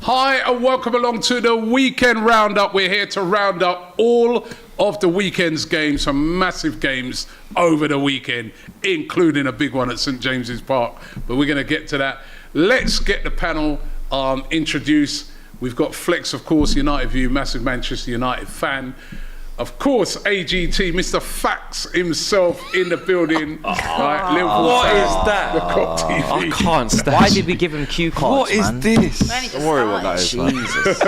Hi and welcome along to the weekend roundup. We're here to round up all of the weekend's games, some massive games over the weekend, including a big one at St James's Park. But we're going to get to that. Let's get the panel introduced. We've got Flex, of course, United View, massive Manchester United fan. Of course, AGT, Mr. Fax himself in the building. Right, Liverpool what fan, is that? The Cop TV. I can't stand. Why did we give him cue cards, What man? is this? Don't worry what that is, Jesus.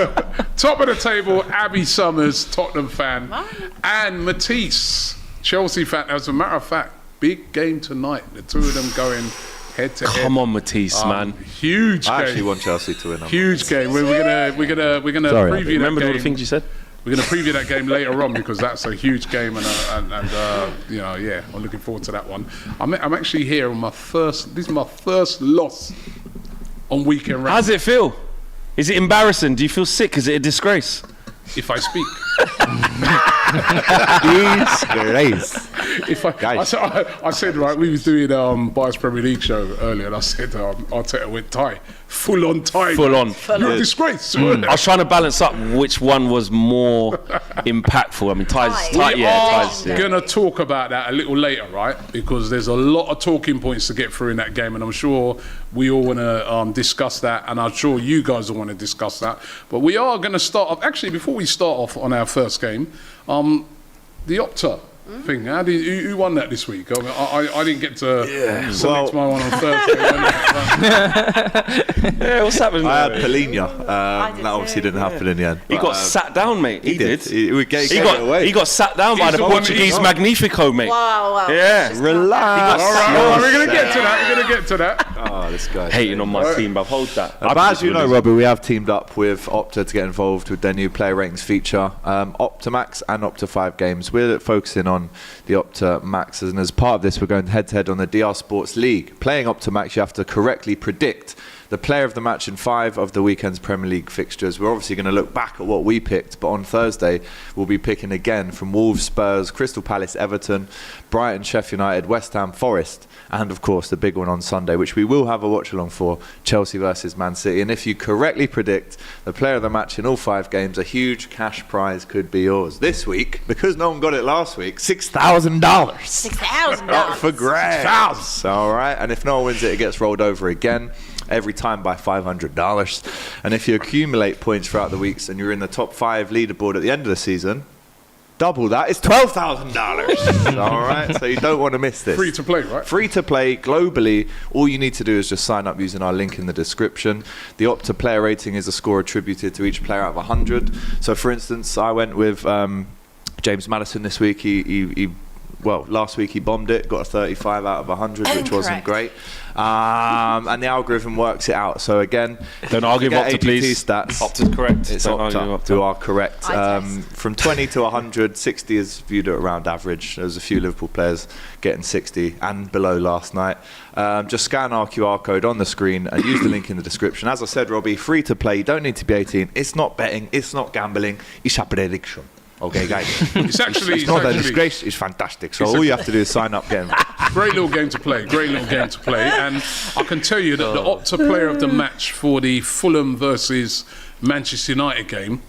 Top of the table, Abby Summers, Tottenham fan, and Matisse, Chelsea fan. As a matter of fact, big game tonight. The two of them going head to head. Come on, Matisse, man. Huge game. I actually want Chelsea to win. Huge game. We're gonna Sorry, preview that Remember all the game. things you said? We're going to preview that game later on because that's a huge game and you know, yeah, I'm looking forward to that one. I'm actually here on my first. This is my first loss on weekend round. How does it feel? Is it embarrassing? Do you feel sick? Is it a disgrace? If I speak. Disgrace. I said, right, we was doing Bias Premier League show earlier, and I said Arteta went tie, full on tie. Full on. You're a disgrace. I was trying to balance up which one was more impactful. I mean, ties. We are Ties. Yeah. going to talk about that a little later, right? Because there's a lot of talking points to get through in that game, and I'm sure we all want to discuss that, and I'm sure you guys will want to discuss that. But we are going to start off. Actually, before we start off on our first game, the Opta thing. Who won that this week? I didn't get to select my one on Thursday. Yeah, what's happening? I had Polina. That obviously didn't happen in the end. He got sat down, mate. He did. He got sat down by the the one- Portuguese he's- Magnifico, mate. Oh, Wow. Yeah. Relax. All right, we're going to get to that. We're going to get to that. Oh, this guy. Hating on my team, but hold that. But as you know, Robbie, we have teamed up with Opta to get involved with their new player ratings feature, Opta Max and Opta 5 games. We're focusing on the Opta Max, and as part of this, we're going head-to-head on the DR Sports League. Playing Opta Max, you have to correctly predict the player of the match in 5 of the weekend's Premier League fixtures. We're obviously going to look back at what we picked, but on Thursday, we'll be picking again from Wolves, Spurs, Crystal Palace, Everton, Brighton, Sheffield United, West Ham, Forest, and of course the big one on Sunday, which we will have a watch along for, Chelsea versus Man City. And if you correctly predict the player of the match in all 5 games, a huge cash prize could be yours. This week, because no one got it last week, $6,000. $6,000 for grabs. All right, and if no one wins it, it gets rolled over again. Every time by $500. And if you accumulate points throughout the weeks and you're in the top 5 leaderboard at the end of the season, double that, it's $12,000. All right, so you don't want to miss this. Free to play, right? Free to play globally. All you need to do is just sign up using our link in the description. The Opta player rating is a score attributed to each player out of 100. So for instance, I went with James Maddison this week. Well, last week he bombed it, got a 35 out of 100, which wasn't great. And the algorithm works it out. So again, Don't argue with Opta, AGT please. stats. Opta's correct. It's Don't argue Opta with who Opta. are correct. Eye test. From 20 to 100, 60 is viewed at around average. There's a few Liverpool players getting 60 and below last night. Just scan our QR code on the screen and use the link in the description. As I said, Robbie, free to play. You don't need to be 18. It's not betting. It's not gambling. It's a prediction. Okay, guys. It's actually, It's not a disgrace. It's fantastic. So all you have to do is sign up, get involved. great little game to play. And I can tell you that the Opta player of the match for the Fulham versus Manchester United game,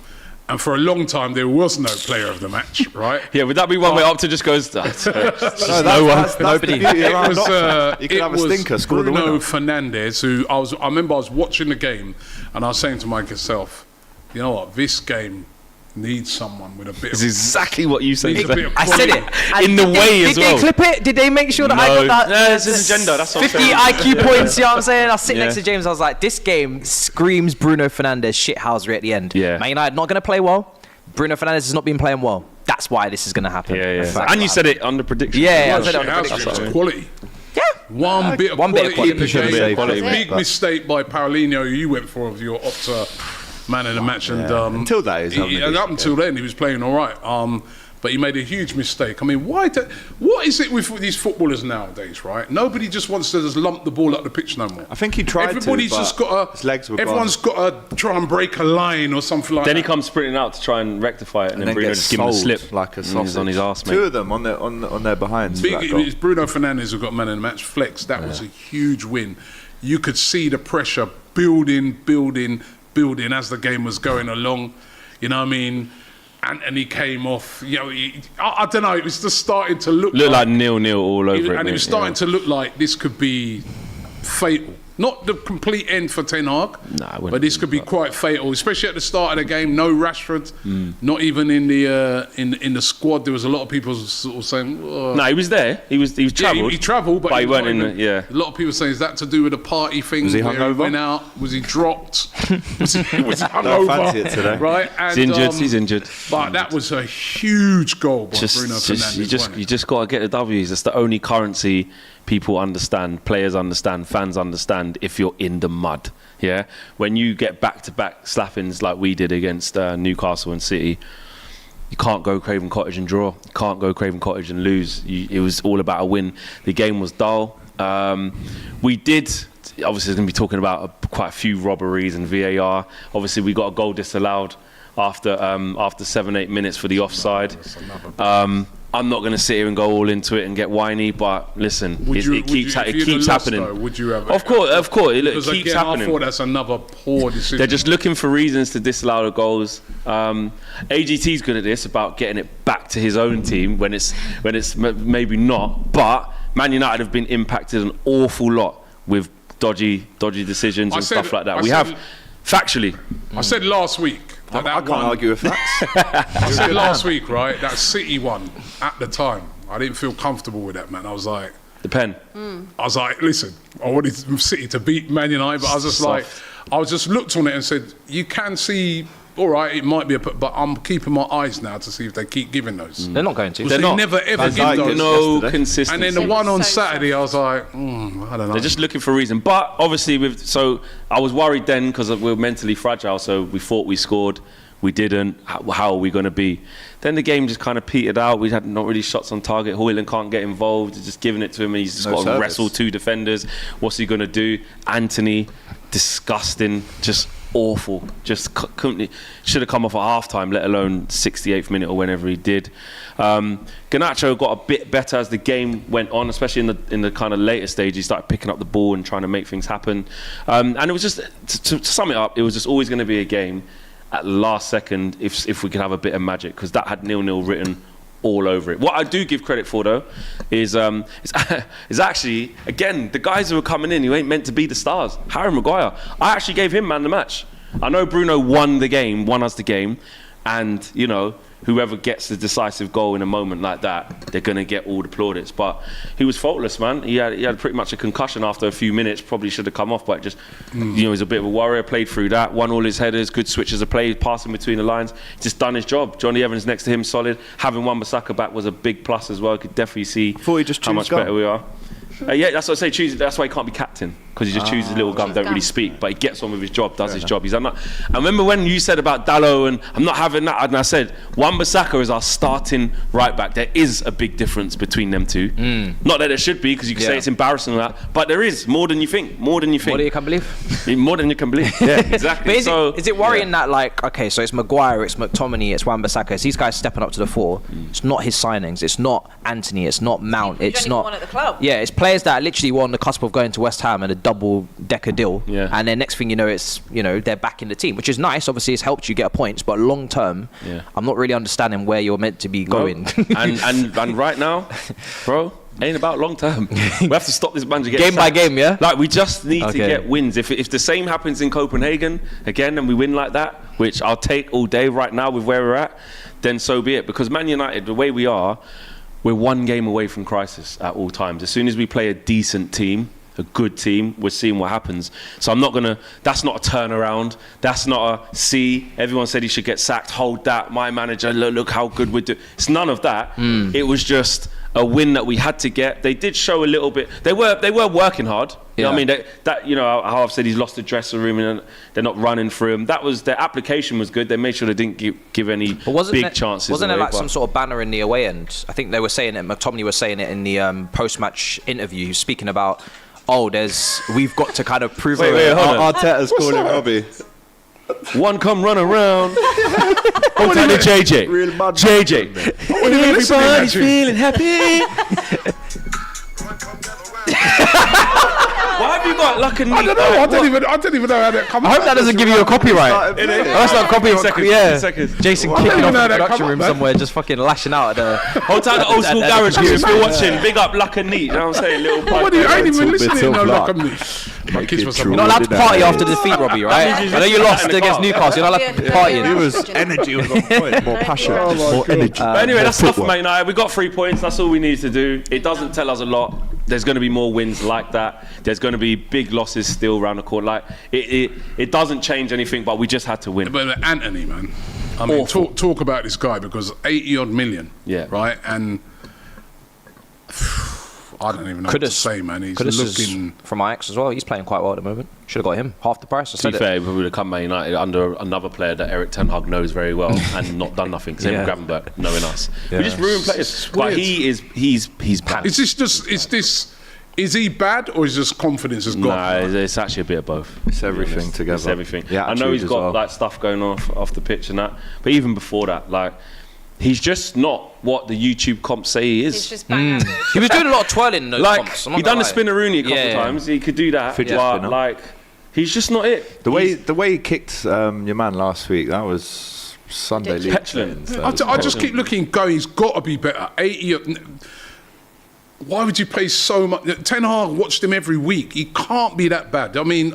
and for a long time there was no player of the match, right? Yeah, would that be one where Opta just goes, That's Nobody. the beauty It around was, Opta. You could have a stinker, score the Bruno winner. Fernandes, who I remember I was watching the game and I was saying to myself, you know what, this game needs someone with a bit It's of... exactly what you said. needs a bit of I said quality. it. In the way as well. Did they clip it? Did they make sure that I No. got that? No, it's his agenda, that's what I'm 50 saying. IQ points, you know what I'm saying? I was sitting Yeah. next to James, I was like, this game screams Bruno Fernandes shithousery at the end. Yeah. Man United not going to play well. Bruno Fernandes has not been playing well. That's why this is going to happen. Yeah. That's exactly And you what said it under prediction. Yeah, I Oh, said it on shit, the how's prediction. it? Quality. Yeah. One bit of one bit of quality in the quality. game. Quality, Big but- mistake by Paulinho, who you went for of your Opta man of the match. And Until that is having a and good up until then, he was playing all right. But he made a huge mistake. I mean, what is it with these footballers nowadays, right? Nobody just wants to just lump the ball up the pitch no more. I think he tried Everybody's to, but just got his legs were everyone's got to try and break a line or something like Then that. he comes sprinting out to try and rectify it, and then Bruno gets just give him a sold slip like a and sausage. he's on his arse, mate. Two of them on their behinds. Big, for that goal. it's Bruno Fernandes who got man of the match. Flex, that was a huge win. You could see the pressure building, building as the game was going along. You know what I mean? Antony came off. You know, I don't know. It was just starting to look like 0-0 all over it. And it was starting to look like this could be fatal. Not the complete end for Ten Hag, but this could be quite fatal, especially at the start of the game. No Rashford, not even in the squad. There was a lot of people sort of saying, "No, he was there. He was travelled. He travelled, but he weren't in the, yeah." A lot of people saying, "Is that to do with the party thing? Was he where hungover? Went out? Was he dropped? was he hungover? Don't fancy it today. Right? And, He's injured. But that was a huge goal by Bruno Fernandes. You just got to get the W's. That's the only currency people understand, players understand, fans understand if you're in the mud. Yeah, when you get back-to-back slappings like we did against Newcastle and City, you can't go Craven Cottage and draw. You can't go Craven Cottage and lose. It was all about a win. The game was dull. We did. Obviously, there's going to be talking about quite a few robberies and VAR. Obviously, we got a goal disallowed after 7-8 minutes for the offside. I'm not going to sit here and go all into it and get whiny, but listen, it keeps happening. Though, would you have? Of course. Because It keeps again, happening. I thought that's another poor decision. They're just looking for reasons to disallow the goals. AGT's good at this, about getting it back to his own team when it's maybe not. But Man United have been impacted an awful lot with dodgy decisions and stuff like that. Factually. I said last week. I can't argue with facts. I said last week, right? That City one at the time. I didn't feel comfortable with that, man. I was like, the pen. I was like, listen, I wanted City to beat Man United, but I was just I just looked on it and said, you can see. All right, it might be but I'm keeping my eyes now to see if they keep giving those. They're not going to. They never ever give those. No consistency. And then the one on Saturday, I was like, I don't know. They're just looking for a reason. But obviously, so I was worried then because we were mentally fragile. So we thought we scored, we didn't. How are we going to be? Then the game just kind of petered out. We had not really shots on target. Hoyland can't get involved. Just giving it to him, and he's just got to wrestle two defenders. What's he going to do? Antony, disgusting, just awful. Just should have come off at half-time, let alone 68th minute or whenever he did. Garnacho got a bit better as the game went on, especially in the kind of later stage. He started picking up the ball and trying to make things happen. And it was just, to sum it up, it was just always going to be a game at the last second if we could have a bit of magic, because that had 0-0 written all over it. What I do give credit for, though, is actually, again, the guys who are coming in who ain't meant to be the stars. Harry Maguire, I actually gave him man of the match. I know Bruno won us the game, and, you know, whoever gets the decisive goal in a moment like that, they're going to get all the plaudits. But he was faultless, man. He had pretty much a concussion after a few minutes, probably should have come off, but just, you know, he's a bit of a warrior, played through that, won all his headers, good switches of play, passing between the lines, just done his job. Johnny Evans next to him, solid. Having Wan-Bissaka back was a big plus as well. Could definitely see how much better we are. Yeah, that's what I say. That's why he can't be captain, because he just chooses little gun, don't really speak, but he gets on with his job, does his job. I remember when you said about Dalot and I'm not having that, and I said Wan-Bissaka is our starting right back. There is a big difference between them two. Not that there should be, because you can say it's embarrassing and that, but there is more than you think. More than you can believe. More than you can believe. Yeah, exactly. But is it worrying that, like, okay, so it's Maguire, it's McTominay, it's Wan-Bissaka, it's these guys stepping up to the fore. It's not his signings. It's not Antony. It's not Mount. It's not. One at the club. Yeah, it's players that literally were on the cusp of going to West Ham and a double-decker deal, and then next thing you know, they're back in the team, which is nice. Obviously, it's helped you get points, but long term, I'm not really understanding where you're meant to be going. and right now, bro, ain't about long term. We have to stop this manager getting game by game, yeah. Like, we just need to get wins. If the same happens in Copenhagen again and we win like that, which I'll take all day right now with where we're at, then so be it. Because Man United, the way we are, we're one game away from crisis at all times. As soon as we play a decent team, a good team, we're seeing what happens. So that's not a turnaround. That's not a, everyone said he should get sacked, hold that, my manager, look how good we're doing. It's none of that. It was just a win that we had to get. They did show a little bit. They were working hard. You know what I mean? You know how I've said he's lost the dressing room and they're not running through him. Their application was good. They made sure they didn't give any big chances. Wasn't there like some sort of banner in the away end? I think they were saying it. McTominay was saying it in the post-match interview. He was speaking about, we've got to kind of prove it. Wait, hold on. Arteta's calling Robbie. One come run around. Hold on to JJ. Real mad JJ. Everybody's feeling happy. Why have you got like a neat? I don't know. I don't even know how that comes. I hope that doesn't give you a copyright. That's not copyright. Seconds. Jason I kicking don't off know the that production come room up, man. somewhere, just fucking lashing out at the. Hold tight, the old school garage crew. If you're watching, big up Luck and Neat. You know what I'm saying? Little What do you ain't even Bit listening? No, of look luck. at me. My kids were You're not allowed to party after the defeat, Robbie, right? I know you lost against Newcastle. You're not allowed to party. Energy was on point. More passion. More energy. But anyway, that's tough for Man United. We got 3 points. That's all we need to do. It doesn't tell us a lot. There's going to be more wins like that. There's going to be big losses still around the corner. Like it doesn't change anything, but we just had to win. But Antony, man, I mean, talk about this guy because 80 odd million, right? And I don't even know what to say, man. He's looking from Ajax as well. He's playing quite well at the moment. Should have got him half the price. To be fair, we would have come Man United under another player that Eric Ten Hag knows very well and not done nothing. Same with Gravenberch, knowing us. We just ruin players. But he's bad. Is he bad or is just confidence has gone? No, it's actually a bit of both. It's everything together. It's everything. Yeah, I know he's got like stuff going on off the pitch and that, but even before that, like. He's just not what the YouTube comps say he is. He's just bang average. He was doing a lot of twirling in those comps. He done the spinneroonie a couple of times. He could do that, but like, he's just not it. The way he kicked your man last week, that was Sunday League. Petulant. I just keep looking, going. He's got to be better. 80. Why would you pay so much? Ten Hag watched him every week. He can't be that bad. I mean,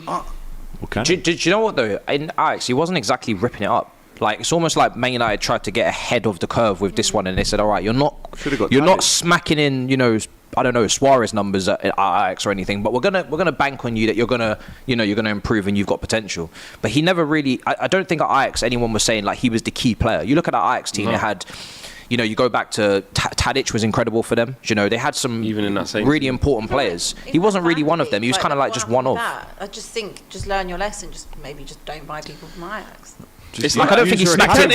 Did you know what though? In Ajax, he wasn't exactly ripping it up. Like it's almost like Man United tried to get ahead of the curve with this one, and they said, "All right, you're not smacking in, I don't know, Suarez numbers at Ajax or anything, but we're gonna bank on you that you're gonna improve and you've got potential." But he never really. I don't think at Ajax anyone was saying like he was the key player. You look at that Ajax team; they had. You go back to Tadic was incredible for them. They had some even in that same really important players. He wasn't really one of them. He was kind of like just one of. I just think, just learn your lesson. Just don't buy people from Ajax. It's like I don't think he smacked him.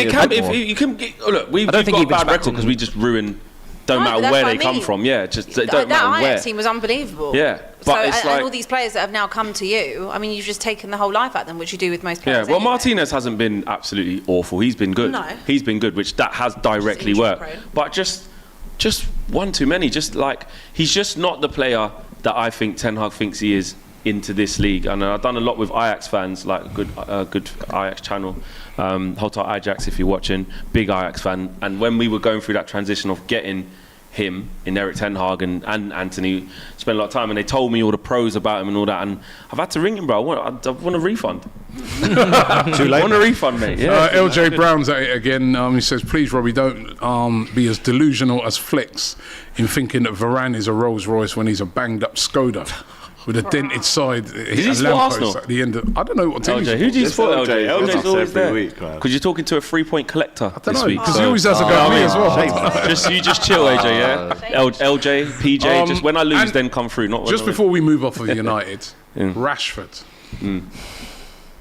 Look, we've got a bad record because we just ruin. Don't matter where they come from. Yeah, just it don't matter where. That Ajax team was unbelievable. Yeah, but it's like and all these players that have now come to you. I mean, you've just taken the whole life out of them, which you do with most players. Yeah, well, anyway. Martinez hasn't been absolutely awful. He's been good. No. He's been good, which that has directly worked. But just one too many. Just like he's just not the player that I think Ten Hag thinks he is into this league. And I've done a lot with Ajax fans, like a good Ajax channel. Hold tight Ajax if you're watching, big Ajax fan. And when we were going through that transition of getting him in Eric Ten Hag and Antony, spent a lot of time, and they told me all the pros about him and all that, and I've had to ring him, bro. I want a refund. Too late. I want a refund, mate. Yeah, LJ Brown's at it again. He says, please, Robbie, don't be as delusional as Flex in thinking that Varane is a Rolls Royce when he's a banged up Skoda with a dented side. Is he for Arsenal? At the end of, I don't know what team LJ, who do you support, LJ? LJ's always there. Because you're talking to a 3-point collector this week. Because he always has a go at me as well. You just chill, AJ, yeah? LJ, PJ, just when I lose, then come through. Not just before we move off of United, Rashford.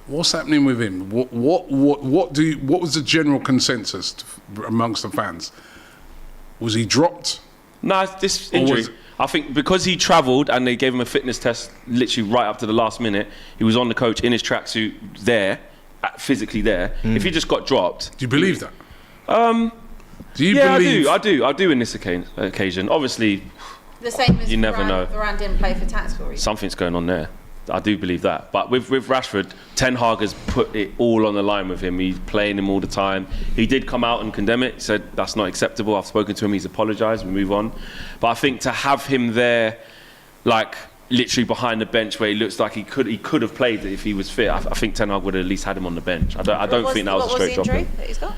What's happening with him? What was the general consensus amongst the fans? Was he dropped? No, this injury. I think because he travelled and they gave him a fitness test literally right up to the last minute, he was on the coach in his tracksuit there, physically there. If he just got dropped... Do you believe that? Do you believe... I do in this occasion. Obviously, the same as you never know. Varane didn't play for tax for reasons. Something's going on there. I do believe that. But with Rashford, Ten Hag has put it all on the line with him. He's playing him all the time. He did come out and condemn it. He said, that's not acceptable. I've spoken to him. He's apologised. We move on. But I think to have him there, like, literally behind the bench where he looks like he could have played if he was fit, I think Ten Hag would have at least had him on the bench. I don't think that was a straight drop. What was the injury that he's got?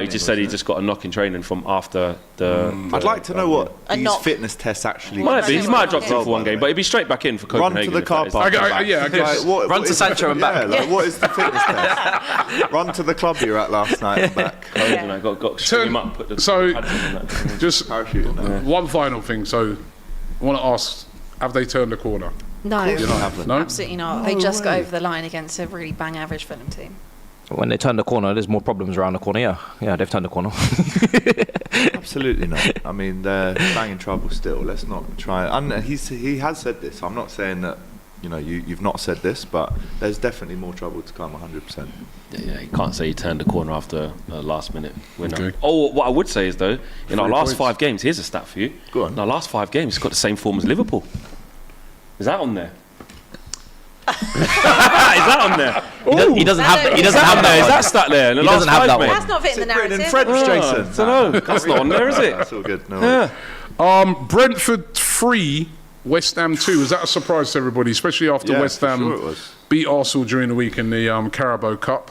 He just said he just got a knock in training from after the... I'd like to know what these fitness tests actually... He might have dropped him for one game, but he'd be straight back in for Copenhagen. Run to the car park. I guess. Run to Sancho and back. What is the fitness test? Run to the club you were at last night and back. Got to string him up, put the just one final thing. So I want to ask, have they turned the corner? No, No? absolutely not. They just got over the line against a really bang average Fulham team. When they turn the corner, there's more problems around the corner. Yeah, they've turned the corner. Absolutely not. I mean, they're banging trouble still. Let's not try. And he has said this. I'm not saying that you've not said this, but there's definitely more trouble to come. 100%. Yeah, you can't say he turned the corner after a last-minute winner. Okay. Oh, what I would say is though, in our last 5 games, here's a stat for you. Go on. In our last 5 games, he's got the same form as Liverpool. Is that on there? that on there? He doesn't have. He doesn't Is have that. that stat there? He doesn't have that one. That's not fitting the Written narrative. in French, Jason. I don't know. That's not on there, is it? That's all good. No worries. Brentford 3, West Ham 2. Was that a surprise to everybody, especially after Yeah, West for Ham sure it was. beat Arsenal during the week in the Carabao Cup?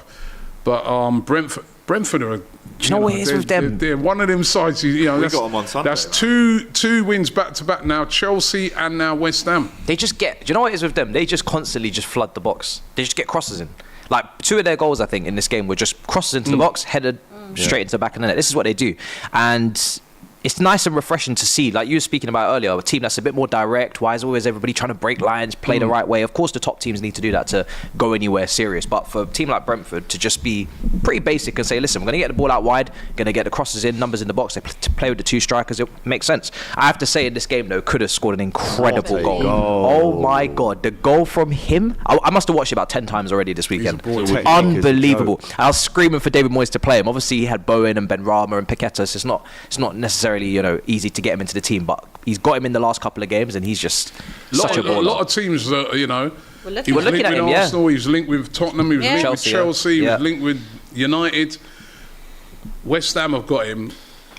But Brentford are. Do you know what it is with them? They're one of them sides. You know, We got them on Sunday, that's man. two wins back to back now. Chelsea and now West Ham. They just get. Do you know what it is with them? They just constantly just flood the box. They just get crosses in. Like 2 of their goals, I think, in this game were just crosses into the box, headed straight into the back of the net. This is what they do, and it's nice and refreshing to see. Like you were speaking about earlier, a team that's a bit more direct. Why is always everybody trying to break lines, play the right way? Of course, the top teams need to do that to go anywhere serious. But for a team like Brentford to just be pretty basic and say, listen, we're going to get the ball out wide, going to get the crosses in, numbers in the box. They play with the 2 strikers. It makes sense. I have to say, in this game though, could have scored an incredible goal. Oh my God, the goal from him! I must have watched it about 10 times already this weekend. Unbelievable! I was screaming for David Moyes to play him. Obviously, he had Bowen and Benrahma and Paqueta. So it's not necessarily easy to get him into the team, but he's got him in the last couple of games, and he's just such a baller. A lot of teams that he was looking linked at with him, Arsenal. He was linked with Tottenham. He was linked with Chelsea. He was linked with United. West Ham have got him.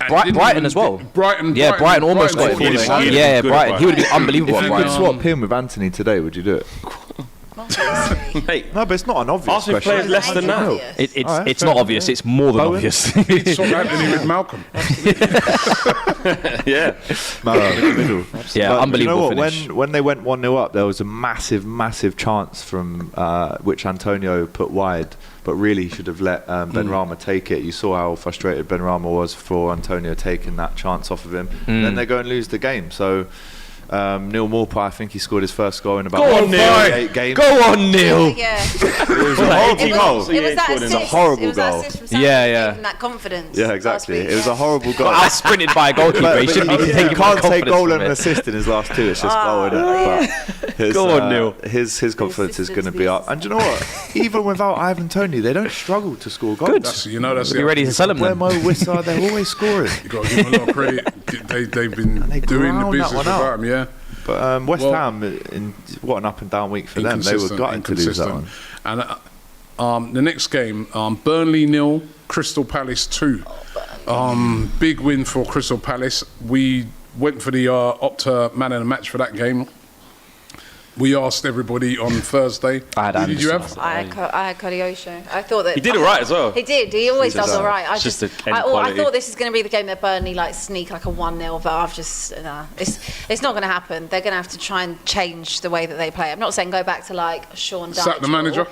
Brighton as well. Brighton almost got him. Yeah, Brighton. He would be unbelievable. If you at could Brighton. swap him with Antony today, would you do it? Mate, No, but it's not an obvious Arsenal question. players less than that. It's not obvious. It's more than obvious. He'd swap Antony with Malcolm. Yeah. Middle. Yeah, But unbelievable You know what? finish. When they went 1-0 up, there was a massive chance from which Antonio put wide, but really he should have let Benrahma take it. You saw how frustrated Benrahma was for Antonio taking that chance off of him. Then they go and lose the game. So Neil Maupay, I think he scored his first goal in about 8 games. Go on, Neil. Yeah. It was a horrible goal. It was that assist. It was a horrible It was that goal. assist from Sanchez Yeah. gave him that confidence. Yeah, last exactly. week, It was a horrible goal. I sprinted by a goalkeeper. He shouldn't be taking You can't take goal from and an it. assist in his last 2. It's just goal, innit? But Go on, Neil. His confidence is going to be up. And do you know what? Even without Ivan Toney, they don't struggle to score goals. That's Be it. ready to sell him Where then. Mo Wissa, they're always scoring. You got to give them a lot of credit. They've been they doing the ground that business one without out. him. Yeah. But West Well, Ham, what an up and down week for them. They were gutted to lose that one. And the next game, Burnley 0, Crystal Palace 2. Big win for Crystal Palace. We went for the Opta man of the match for that game. We asked everybody on Thursday. I had Who did you Anderson. have? I had Kodiosho. I thought that He did it right as well. He did. He always does all right. I just just, the end I quality. thought this is going to be the game that Burnley sneak like a 1-0, but I've just it's not going to happen. They're going to have to try and change the way that they play. I'm not saying go back to Sean Dyche. Sack the manager?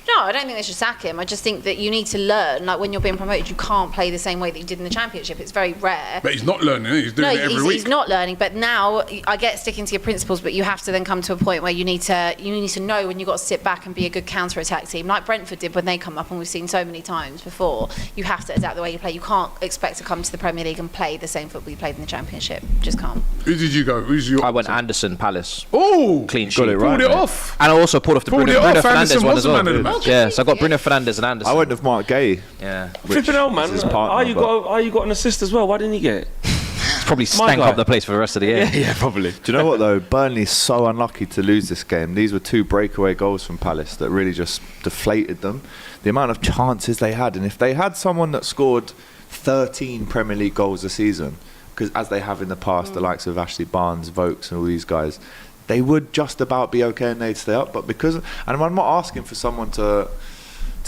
No, I don't think they should sack him. I just think that you need to learn. When you're being promoted, you can't play the same way that you did in the Championship. It's very rare. But he's not learning. He's doing it every week. He's not learning. But now I get sticking to your principles, but you have to then come to a point where you need to know when you've got to sit back and be a good counter-attack team, like Brentford did when they come up, and we've seen so many times before. You have to adapt the way you play. You can't expect to come to the Premier League and play the same football you played in the Championship. Just can't. Who did you go? Who's your? I went Anderson, Palace. Oh, Clean sheet. Got it right. pulled it mate. off. And I also pulled off the Pulled Bruno it off. Fernandes Anderson one was as the well. man of the match. Yeah, so I got Bruno Fernandes and Anderson. I went with Mark Gay. Yeah. Flipping hell, man. his partner, Are you got an assist as well? Why didn't he get it? It's probably stank guy. up the place for the rest of the year. Yeah, probably. Do you know what though? Burnley's so unlucky to lose this game. These were 2 breakaway goals from Palace that really just deflated them. The amount of chances they had, and if they had someone that scored 13 Premier League goals a season, because as they have in the past, the likes of Ashley Barnes, Vokes, and all these guys, they would just about be okay and they'd stay up. But and I'm not asking for someone to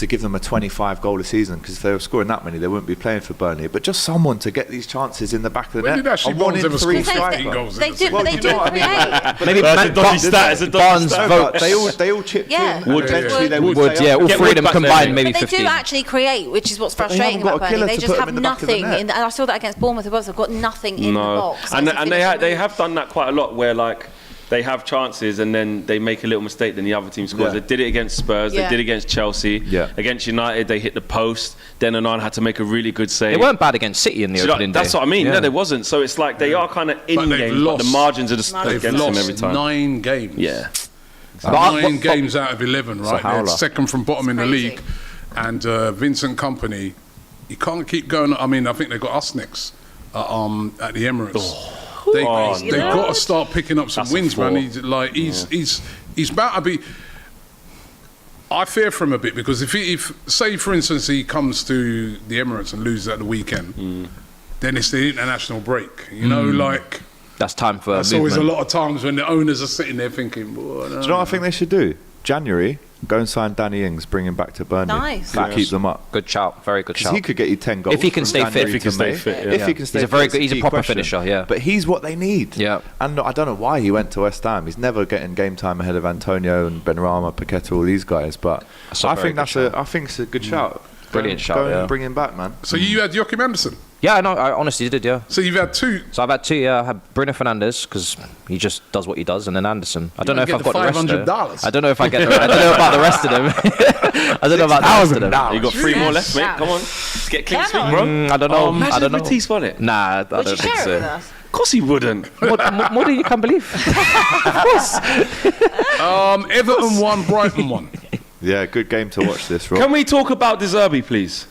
give them a 25 goal a season, because if they were scoring that many they wouldn't be playing for Burnley, but just someone to get these chances in the back of the When net. did Ashley A 1 Barnes in ever 3 score 15 striker. goals? They do, but they you do know what I create. Maybe That's a dodgy stat. It's a dodgy Barnes, stat. But Vokes. they all chipped Yeah. in. Wood. Eventually they would Wood, stay yeah, up. all Get 3 of them Wood back there, combined, mate. maybe But they 15. do actually create, which is what's they frustrating haven't got about a killer Burnley. They to just put have them in the back of the nothing. net. I saw that against Bournemouth as well. They've got nothing in the box. And That's the they finishing have done that quite a lot, where they have chances and then they make a little mistake, then the other team scores. Yeah. They did it against Spurs, Yeah. they did it against Chelsea, Yeah. against United they hit the post, then Onan had to make a really good save. They weren't bad against City in the opening day. That's what I mean. Yeah. No, they wasn't. So it's like they are kind of in But they've games, but the lost. margins are just They've against them every lost time. 9 games. Yeah. 9 games out of 11, right? They're howler. second from bottom in the crazy. league. And Vincent Kompany, you can't keep going. I mean, I think they've got us next at the Emirates. They've got to start picking up some That's a wins, man. four. He's about to be. I fear for him a bit because if say for instance he comes to the Emirates and loses at the weekend, then it's the international break. You know, like That's time for that's always a lot of times when the owners are sitting there thinking, well, Do you know what I think they should do? January, go and sign Danny Ings, bring him back to Burnley. Nice. To keep them up. Good shout, very good Because shout. he could get you 10 goals. If he can from stay fit. January If he to can stay May. fit, If he can stay He's a fit, very it's good. He's a key proper question. finisher. Yeah. But he's what they need. Yeah. And I don't know why he went to West Ham. He's never getting game time ahead of Antonio and Benrahma, Paqueta, all these guys. But That's a I very think good I think it's a good shout. Brilliant shout, Go yeah. and bring him back, man. So you had Joachim Anderson. Yeah, no, I honestly did. Yeah. So you've had two. So I've had two. Yeah, I had Bruno Fernandes because he just does what he does, and then Anderson. I don't know if get I've the got the rest. $500. I don't know if I get. I don't know about the rest of them. I don't know about the rest of them. You got 3 more left, mate. Shout. Come on. Let's get clean Come sweep, on. bro. I don't know. Imagine I don't know. if Matisse won it. Nah, I Would don't you think share it with so. us? Of course he wouldn't. More than you can believe. Everton won, Brighton won. Yeah, good game to watch this, Rob. Can we talk about the Zerbi, please?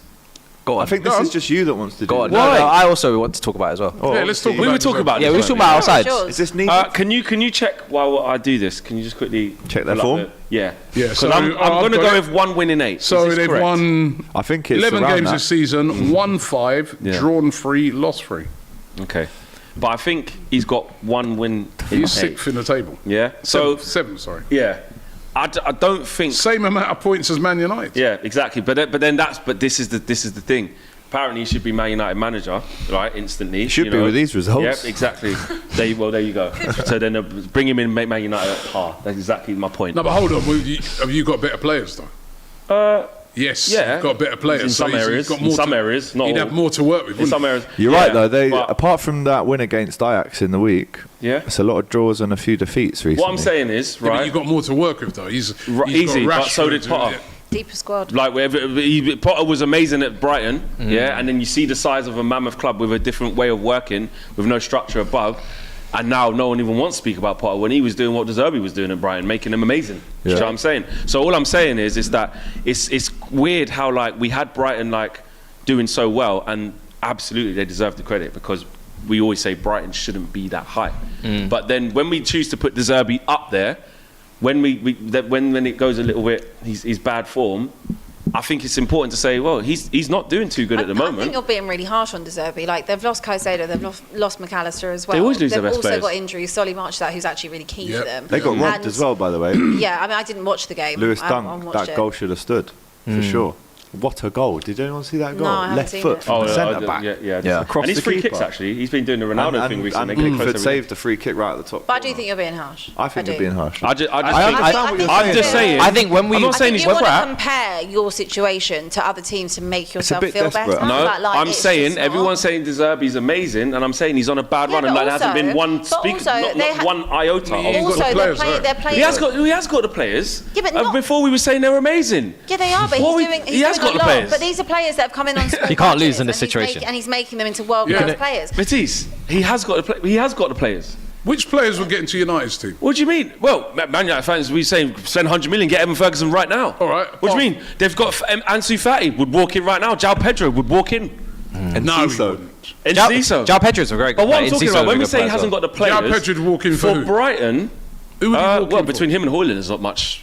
Go on. I think this is just you that wants to do Go on. this. No, Why? no, I also want to talk about it as well. Oh, Yeah, let's talk We about were talking Zerbi. about Yeah, this. we were talking about Yours. outside. Is this needed? Can you check while I do this? Can you just quickly Check their pull up form? Yeah. Yeah, Because so, I'm I've going to got go it. with 1 win in 8. So Is this they've correct? won I think it's 11 around games that. this season, won 5, Yeah. drawn 3, lost 3. Okay. But I think he's got 1 win in He's 8. 6th in the table. Yeah. So Seventh, sorry. yeah, I don't think. Same amount of points as Man United. Yeah, exactly. But this is the thing. Apparently, he should be Man United manager, right? Instantly. Should be with these results. Yeah, exactly. There you go. So then bring him in, make Man United at par. That's exactly my point. No, but hold on. Have you got better players, though? Yes, Yeah. you've got better players. In so some he's areas, got in more some to- areas, not He'd all. have more to work with, In wouldn't some he? areas. You're Yeah, right, though. They but apart from that win against Ajax in the week, Yeah. it's a lot of draws and a few defeats recently. What I'm saying is, Yeah, but right? you've got more to work with, though. He's Easy, got but so Rashford did to- Potter. yeah. Deeper squad. Like Potter was amazing at Brighton, yeah, and then you see the size of a mammoth club with a different way of working, with no structure above, and now no one even wants to speak about Potter when he was doing what De Zerbi was doing at Brighton, making them amazing. Do you know what I'm saying? So all I'm saying is that it's weird how like we had Brighton like doing so well, and absolutely they deserve the credit because we always say Brighton shouldn't be that high, but then when we choose to put De Zerbi up there. When when it goes a little bit, he's bad form. I think it's important to say, well, he's not doing too good at the I moment. think you're being really harsh on De Zerbi. Like they've lost Caicedo, they've lost McAllister as well. They always lose their they've best also players. got injuries. Solly Marchesat, who's actually really key for them. They got robbed And- as well, by the way. Yeah, I mean, I didn't watch the game. Lewis I Dunk, watched that it. goal should have stood for sure. What a goal! Did anyone see that goal? No, I haven't Left seen foot it. from the centre yeah, back. yeah. Across And he's the free keeper. kicks actually. He's been doing the Ronaldo thing recently. And making Pickford close saved the free kick right at the top. But I do corner. think you're being harsh. I think do. you're being harsh. I just I think, understand what you're I'm just saying. I think when we. I'm not I saying think he's you want to crap. compare your situation to other teams to make yourself bit feel desperate. better. No, But, like, I'm it's saying just not. everyone's saying De Zerbi's amazing, and I'm saying he's on a bad Yeah, run, and but there hasn't also- been one but speak, also not they one iota. He's of got the Also, players, they're right? playing. He has got the players. Yeah, but And not- before we were saying they're amazing. Yeah, they are, but He has got doing a the lot. players. But these are players that have come in on small You can't lose budgets, in this and he's situation. and he's making them into world-class Yeah. players. Matisse, he has got the players. Which players will get into United's team? What do you mean? Well, Man United fans, we saying spend 100 million, get Evan Ferguson right now. All right. What do you mean? They've got Ansu Fati would walk in right now. João Pedro would walk in. And No, he Ciso. wouldn't. And João Ciso. Pedro's a very good But what player. I'm talking Enciso's about, a when we good say player he as hasn't well. got the players, João Pedro would walk in for who? Brighton, Who would he walk well, in between for? him and Hoyland, there's not much.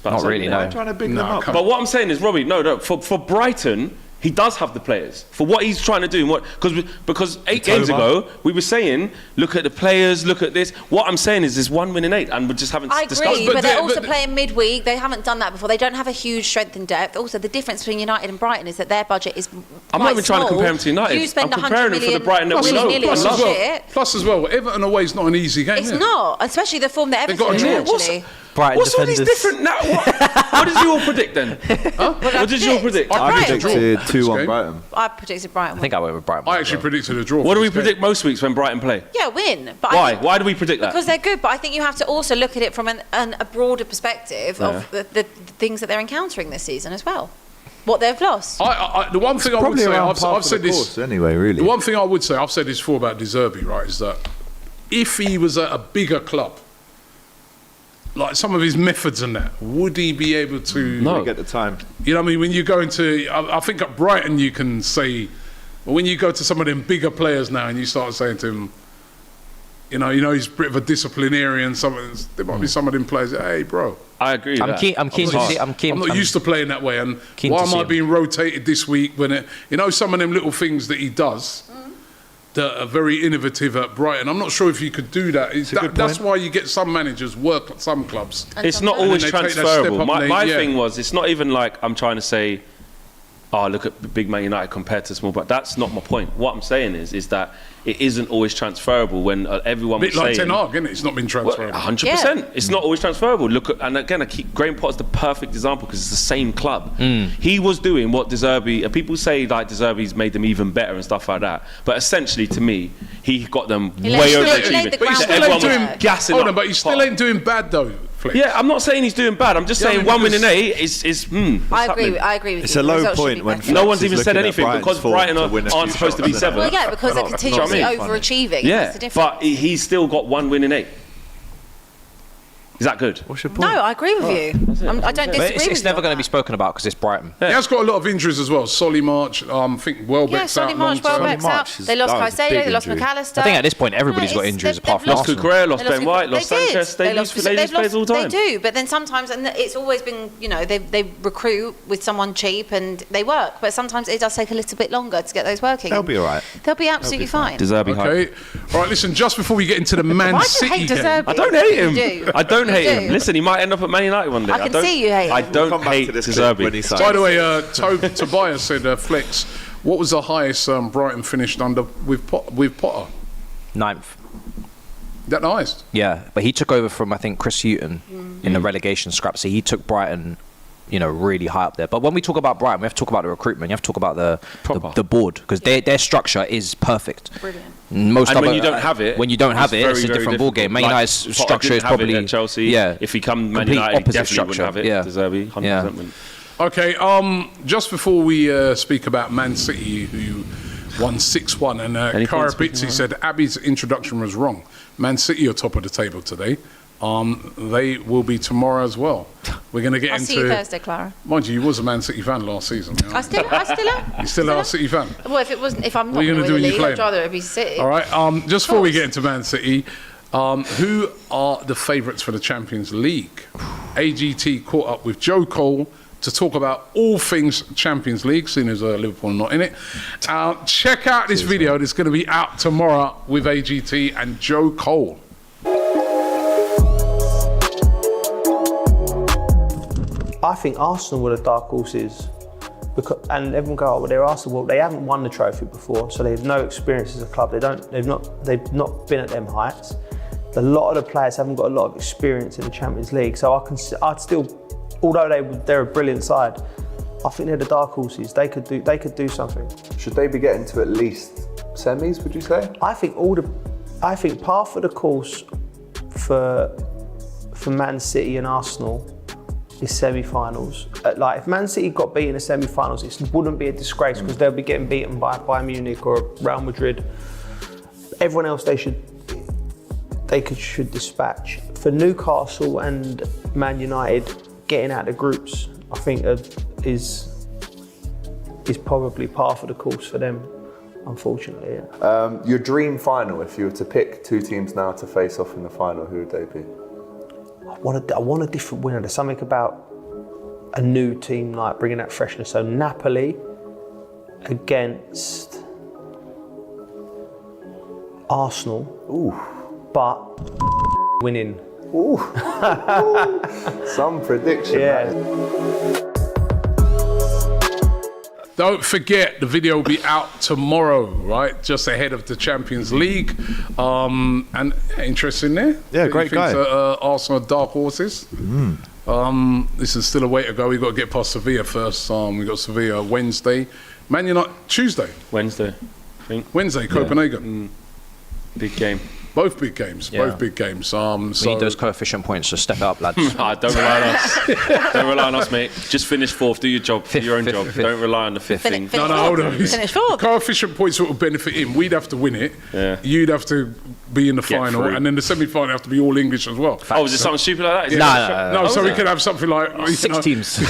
Not really, no. I'm trying to big them No, up. come But what I'm saying is, Robbie, no, for Brighton, he does have the players for what he's trying to do. And because 8 games ago we were saying, look at the players, look at this. What I'm saying is, there's 1 win in 8, and we just haven't I discussed. agree, But but they're they- also but- playing midweek. They haven't done that before. They don't have a huge strength and depth. Also, the difference between United and Brighton is that their budget is I'm not even trying to compare them to United. You spend I'm 100 comparing them for the million Brighton that we know. willy-nilly Plus on as shit. Plus as well, Everton away is not an easy game. It's is it? not, especially the form that They've got Everton a are draw. actually. Brighton What's all these defenders. different now? What did you all predict then? What did you all predict? I I predicted predicted draw. 2-1 Game. Brighton. I predicted Brighton. I think I went with Brighton. I actually predicted a draw. What for do we this game. predict most weeks when Brighton play? Yeah, win. But I Why? think- Why do we predict that? Because they're good, but I think you have to also look at it from a broader perspective of the things that they're encountering this season as well. What they've lost. The one thing I would Probably say, around I've par for said the this. course anyway, really. The one thing I would say, I've said this before about De Zerbi, right, is that if he was at a bigger club, like some of his methods and that, would he be able to? No. Get the time. You know what I mean? When you go into, I think at Brighton you can say, but when you go to some of them bigger players now and you start saying to him, you know, he's a bit of a disciplinarian. There might be some of them players. Hey, bro, I agree. With I'm that. keen. I'm keen to see. I'm keen. I'm not used to playing that way, and keen why to am see I him. being rotated this week when some of them little things that he does that are very innovative at Brighton. I'm not sure if you could do that. That's why you get some managers work at some clubs. It's not always And then they take that transferable. step up My and thing was, it's not even like I'm trying to say, oh, look at the big Man United compared to small. But that's not my point. What I'm saying is that it isn't always transferable when everyone A bit was like saying... Ten Hag, isn't it? It's not been transferable. 100%. It's not always transferable. Look at, and again, Graham Potter's the perfect example because it's the same club. He was doing what Zerbi, and people say like Zerbi's made them even better and stuff like that. But essentially, to me, he got them way overachieving. But he's still Everyone ain't doing was gassing Hold on, up but he still Potter. ain't doing bad though. Flex. Yeah, I'm not saying he's doing bad. I'm just saying I mean, one win in because- 8 is I agree with It's you. a The low results should point be when better. No one's He's even said looking at anything Brighton's because form Brighton to win a aren't few supposed to be shots. 7th. Well, yeah, because they're continuously Do you know what I overachieving. Yeah, That's the difference. but he's still got 1 win in 8. Is that good? What's your point? No, I agree with you. I don't But disagree with it's you never on going to be that. spoken about because it's Brighton. He has got a lot of injuries as well. Solly March, I think Welbeck's Yeah, out Solly March, long term. Welbeck's out. March is- They lost that was a Caicedo, big they lost injury. McAllister. I think at this point everybody's got it's- injuries they've apart from Lost Arsenal. Cucurella, lost They Ben White, lost Sanchez. They lose players all the time. They do, but then sometimes, and it's always been, they recruit with someone cheap and they work, but sometimes it does take a little bit longer to get those working. They'll be all right. They'll be absolutely fine. Zerbi hype. Okay. All right, listen, just before we get into the Man Why do you City hate De game. Zerbi? I don't hate him. You do. I don't You hate do. him. Listen, he might end up at Man United one day. I can don't, see you hate him. I We'll don't come back hate to this De clip Zerbi. when he signs. By the way, Tobias said, Flex, what was the highest Brighton finished under with Potter? 9th. That the highest? Yeah, but he took over from I think Chris Hughton in the relegation scrap. So he took Brighton, really high up there. But when we talk about Brighton, we have to talk about the recruitment. You have to talk about the board because their structure is perfect. Brilliant. Most And other, when you don't have it, when you don't have it, very, it's a very different ball game. Man Like, United's Potter structure didn't is have it probably at Chelsea. Yeah, If he come Man complete United, he opposite definitely structure. wouldn't have it. Yeah. De Zerbi, 100% Yeah. wouldn't. Okay, just before we speak about Man City, who won 6-1, and Any points we can Karabitsi said Abby's introduction was wrong. Man City are top of the table today. They will be tomorrow as well. We're going to get I'll into... see you Thursday, Clara. Mind you was a Man City fan last season. You know? I still am. You still are a City fan? Well, if I'm not What are you going gonna to do win when the you league, play I'd them? rather it be City. All right, just before we get into Man City, who are the favourites for the Champions League? AGT caught up with Joe Cole to talk about all things Champions League, seeing as Liverpool are not in it. Check out this video that's going to be out tomorrow with AGT and Joe Cole. I think Arsenal were the dark horses, and everyone go, "Oh, well, they're Arsenal." Well, they haven't won the trophy before, so they have no experience as a club. They've not been at them heights. A lot of the players haven't got a lot of experience in the Champions League, so I'd still, although they're a brilliant side, I think they're the dark horses. They could do something. Should they be getting to at least semis, would you say? I think part of the course for Man City and Arsenal is semi-finals. Like if Man City got beaten in the semi-finals, it wouldn't be a disgrace because they'll be getting beaten by Bayern Munich or Real Madrid. Everyone else should dispatch. For Newcastle and Man United, getting out of the groups, I think is probably par for the course for them, unfortunately. Yeah. Your dream final, if you were to pick two teams now to face off in the final, who would they be? I want a different winner. There's something about a new team, like bringing that freshness. So Napoli against Arsenal. Ooh. But winning. Ooh. Some prediction. Yeah. Don't forget, the video will be out tomorrow, right? Just ahead of the Champions League. And interesting there. Yeah, great guy. Arsenal dark horses. This is still a way to go. We've got to get past Sevilla first. We've got Sevilla Wednesday. Man United Tuesday. Wednesday, I think. Wednesday, Copenhagen. Big game. Both big games. Yeah. Both big games. We need those coefficient points to step it up, lads. Don't rely on us. Don't rely on us, mate. Just finish 4th. Do your job. Do your own job. Don't rely on the 5th thing. No, hold on. Finish 4th. Coefficient points that will benefit him. We'd have to win it. Yeah. You'd have to be in the final, through. and then the semi-final have to be all English as well. Oh, is it something stupid like that? Is it- No. No, so we could have something like 6 teams. 6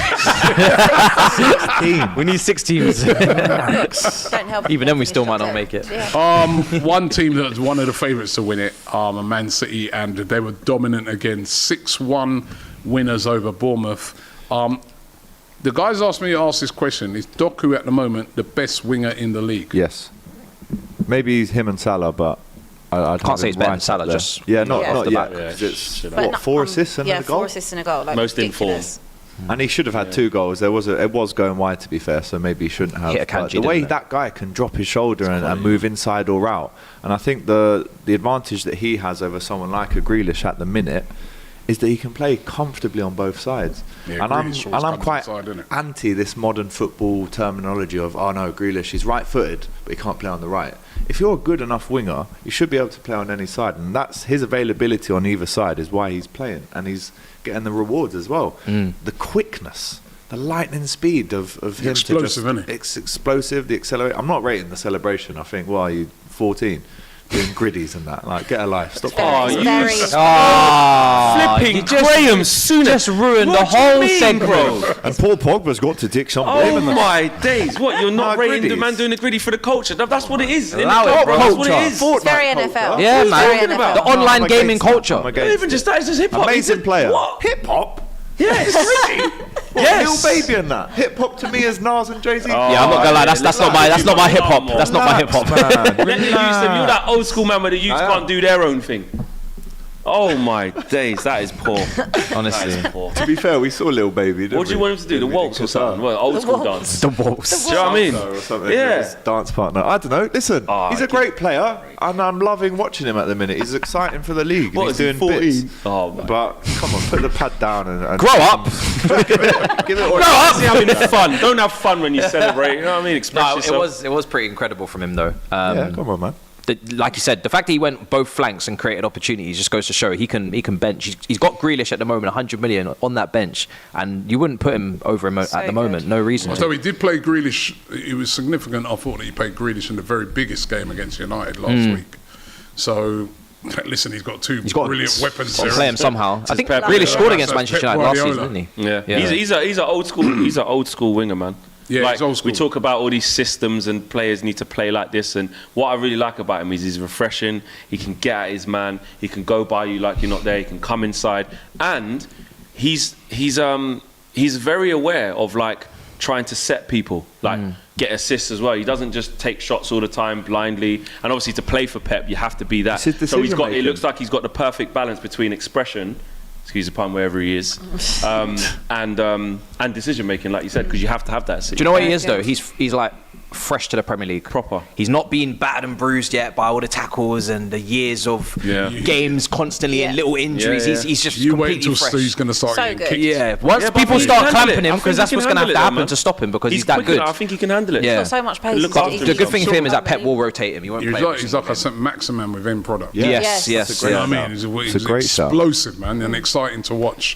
We need 6 teams. Don't help. Even then, we still might not make it. Yeah. one team that was one of the favourites to win it, Man City, and they were dominant again, 6-1 winners over Bournemouth. The guys asked me to ask this question: is Doku at the moment the best winger in the league? Yes. Maybe he's him and Salah, but I can't say he's better than Salah. Just not the yet. back. It's But 4 assists and a goal. 4 assists and a goal. Like, Most in form. ridiculous. And he should have had 2 goals. It was going wide, to be fair, so maybe he shouldn't have. Hit a But Kanji, the way didn't it? that guy can drop his shoulder and move inside or out, and I think the advantage that he has over someone like a Grealish at the minute is that he can play comfortably on both sides. Yeah, and I'm Grealish always comes quite inside, isn't it? anti this modern football terminology of, oh no, Grealish, he's right-footed, but he can't play on the right. If you're a good enough winger, you should be able to play on any side, and that's his availability on either side is why he's playing, and he's getting the rewards as well. The quickness, the lightning speed of him. Explosive, isn't it? It's explosive, the accelerate. I'm not rating the celebration. I think, well, are you 14? Doing griddies and that. Like, get a life. Stop. Flipping Graham Souness just ruined the whole segment, bro. And Paul Pogba's got to dig some blame Oh in that. my days! What, you're not No, rating the griddies. man doing the griddy for the culture? That's what it is. Allow it, bro. That's what it is. It's very NFL. Yeah, It's very man. NFL. The online I'm gaming against that. culture. I'm against Even it. just that, it's just hip hop. Amazing player. What? Hip hop? Yes. Yes. Lil Baby and that. Hip hop to me is Nas and Jay-Z. Yeah, I'm not gonna lie. That's not my hip hop. That's not my hip hop. Let the youths, you're that old school man where the youths can't do their own thing. Oh my days, that is poor. Honestly. That is poor. To be fair, we saw Lil Baby. Didn't What do you we? want him to do? The waltz or something? What, old school dance? The waltz. Do you know what I mean? Or something. Yeah. His dance partner. I don't know. Listen, he's a great player, and I'm loving watching him at the minute. He's exciting for the league. What and is he's he, doing 14? bits. Oh, my. But come on, put the pad down and Grow up. give it all. He's having fun. Don't have fun when you celebrate. You know what I mean? Express No, yourself. it was pretty incredible from him though. Yeah, come on, man. Like you said, the fact that he went both flanks and created opportunities just goes to show he can bench. He's got Grealish at the moment, 100 million on that bench, and you wouldn't put him over him at the moment. No reason. So he did play Grealish. It was significant. I thought that he played Grealish in the very biggest game against United last week. So, listen, he's got two brilliant weapons. Got to play him somehow. I think Pep Grealish scored against Guardiola. Manchester United last season, didn't he? Yeah. Yeah. He's an old school. He's an old school winger, man. Yeah, like, he's old school. We talk about all these systems and players need to play like this, and what I really like about him is he's refreshing. He can get at his man. He can go by you like you're not there. He can come inside, and he's very aware of like trying to set people, like get assists as well. He doesn't just take shots all the time blindly. And obviously, to play for Pep, you have to be that. It's his So he's got. It decision-making. looks like he's got the perfect balance between expression. Excuse the pun, wherever he is, and decision making, like you said, because you have to have that. Do you know what he is though? He's like fresh to the Premier League. Proper. He's not been battered and bruised yet by all the tackles and the years of Yeah. games constantly and little injuries. Yeah, yeah. He's just You completely wait until fresh. Steve's going to start So getting good. kicked. Yeah, once Yeah, but people I think start he can handle clamping it. him, I because think that's he what's can going to have to handle it, happen man. to stop him, because he's that quick good. enough. I think he can handle it. Yeah. Got so much pace. Look He- after he- him. The good thing for him is that Sure. Pep will rotate him. He won't He's play like, every he's single like a game. St. Maximin with end product. Yes, You yes. know what I mean? He's It's a great shout. explosive, man, and exciting to watch.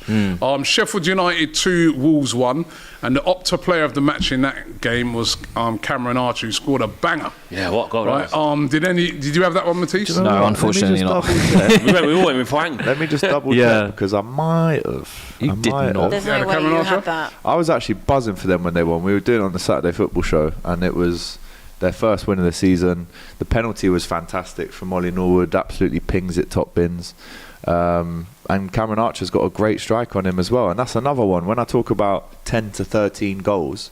Sheffield United 2, Wolves 1, and the Opta player of the match in that game was Cameron Archer, who scored a banger. Yeah, what goal? Right? Did you have that one, Matisse? No, unfortunately not. We all went with Wang. Let me just double check because I might have. You I did might not. have. There's Yeah, no the way Cameron you Archer? had that. I was actually buzzing for them when they won. We were doing it on the Saturday Football Show, and it was their first win of the season. The penalty was fantastic from Ollie Norwood. Absolutely pings it top bins. And Cameron Archer's got a great strike on him as well. And that's another one. When I talk about 10 to 13 goals,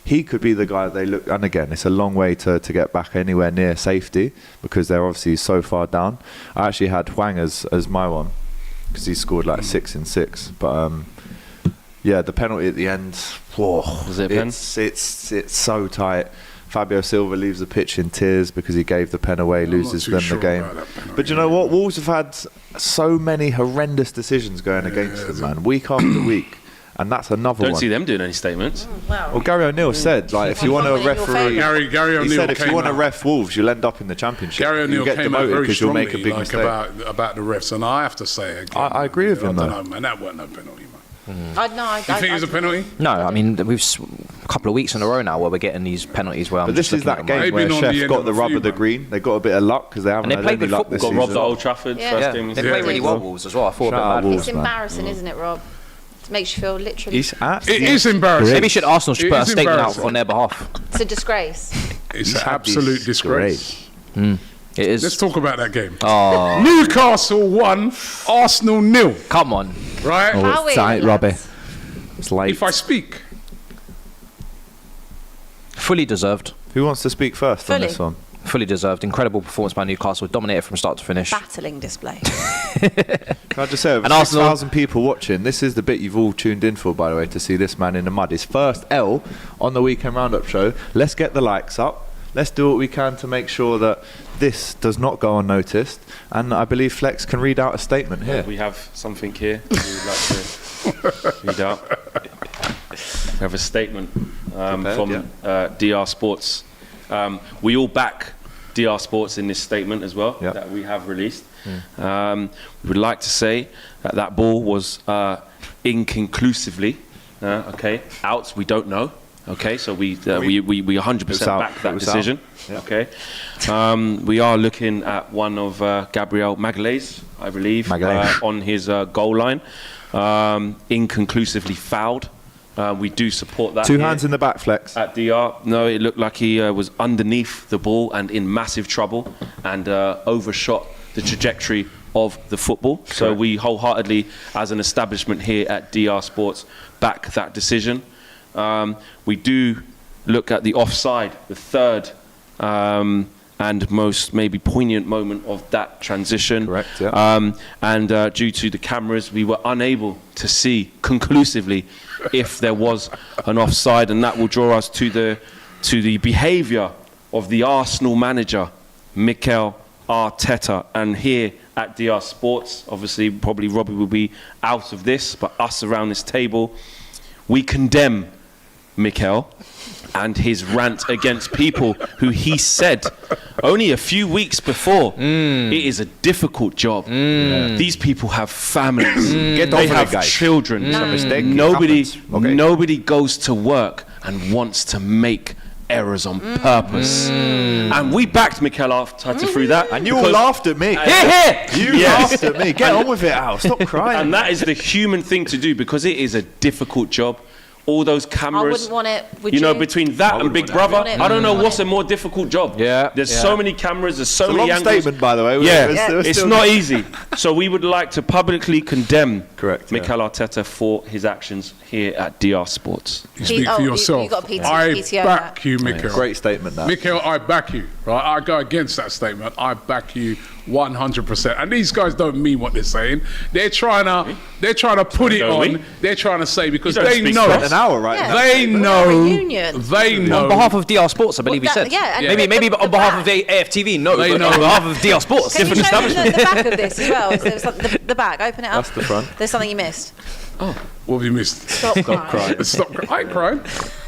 he could be the guy that they look. And again, it's a long way to get back anywhere near safety because they're obviously so far down. I actually had Hwang as my one because he scored like 6 in 6. But yeah, the penalty at the end. Was it a pen? It's so tight. Fabio Silva leaves the pitch in tears because he gave the pen away, loses too them sure the game. about that penalty, But you know what? Wolves have had so many horrendous decisions going against them, man, week after week. And that's another Don't one. see them doing any statements. Well, Gary O'Neill said, like, if you want to Confident in your referee, favour. Gary he O'Neill said if you came want to out. ref Wolves, you'll end up in the Championship. Gary O'Neill You'll get came out demoted very because you'll strongly make a big mistake. about the refs, and I have to say again, I agree with him, I don't though. know, man, that wasn't no penalty, man. I You think it was a penalty? No, I mean, we've a couple of weeks in a row now where we're getting these penalties where I'm But this just is looking that at them. game where Maybe not the Chef end got of the the rub few, of the man. green. They got a bit of luck because they haven't they had played any good luck football. this Got robbed at season. Old Trafford. Yeah. First Yeah, game. they play really well, Yeah. Wolves, as well. I thought Shout out about that. Wolves. It's man. embarrassing, isn't it, Rob? It makes you feel literally. It is embarrassing. Maybe should Arsenal should It put a is statement out embarrassing. on their behalf. It's a disgrace. It's an absolute disgrace. It is. Let's talk about that game. Oh, Newcastle 1, Arsenal 0. come on. Right? How It's tight, lads? Robbie. It's late. If I speak, Fully deserved. Who wants to speak first on Fully. this one? Fully deserved. Incredible performance by Newcastle. Dominated from start to finish. Battling display. Can I just say, over And Arsenal- 6,000 people watching, this is the bit you've all tuned in for, by the way, to see this man in the mud. His first L on the Weekend Roundup show. Let's get the likes up. Let's do what we can to make sure that this does not go unnoticed. And I believe Flex can read out a statement here. We have something here we would like to read out. We have a statement from DR Sports. We all back DR Sports in this statement as well that we have released. We would like to say that ball was inconclusively out. We don't know. Okay, so we 100% back that decision. Yeah. Okay, we are looking at one of Gabriel Magalhaes, I believe, on his goal line, inconclusively fouled. We do support that. Two hands in the back, Flex. At DR, no, it looked like he was underneath the ball and in massive trouble and overshot the trajectory of the football. Correct. So we wholeheartedly, as an establishment here at DR Sports, back that decision. We do look at the offside, the third and most maybe poignant moment of that transition. Correct, yeah. And due to the cameras, we were unable to see conclusively if there was an offside, and that will draw us to the behaviour of the Arsenal manager, Mikel Arteta. And here at DR Sports, obviously probably Robbie will be out of this, but us around this table, we condemn Mikel and his rant against people who he said only a few weeks before it is a difficult job. These people have families. They have children. Nobody goes to work and wants to make errors on purpose. And we backed Mikel Arteta through that. And you all laughed at me. You laughed at me. Get on with it, Al. Stop crying. And that is the human thing to do, because it is a difficult job. All those cameras. I wouldn't want it. Would you know, you? between that and Big Brother, I don't know what's it. a more difficult job. Yeah. There's so many cameras, there's so It's a many long angles. statement, by the way. It's not easy. So we would like to publicly condemn Correct, Mikel Arteta for his actions here at DR Sports. you speak for yourself. You got PTO, I PTO back you, Mikel. Great statement, that. Mikel, I back you. Right? I go against that statement. I back you 100%. And these guys don't mean what they're saying. They're trying to put it on. They're trying to say, because You don't they speak know. Spanish. An hour right now. They know. Reunion. They know. On behalf of DR Sports, I believe he said. Yeah, and Maybe on behalf of AFTV, no. They But know. on behalf of DR Sports, Can you different show me establishment. the back of this as well? There's the back. Open it up. That's the front. There's something you missed. What have you missed? Stop crying. Stop crying. I ain't crying.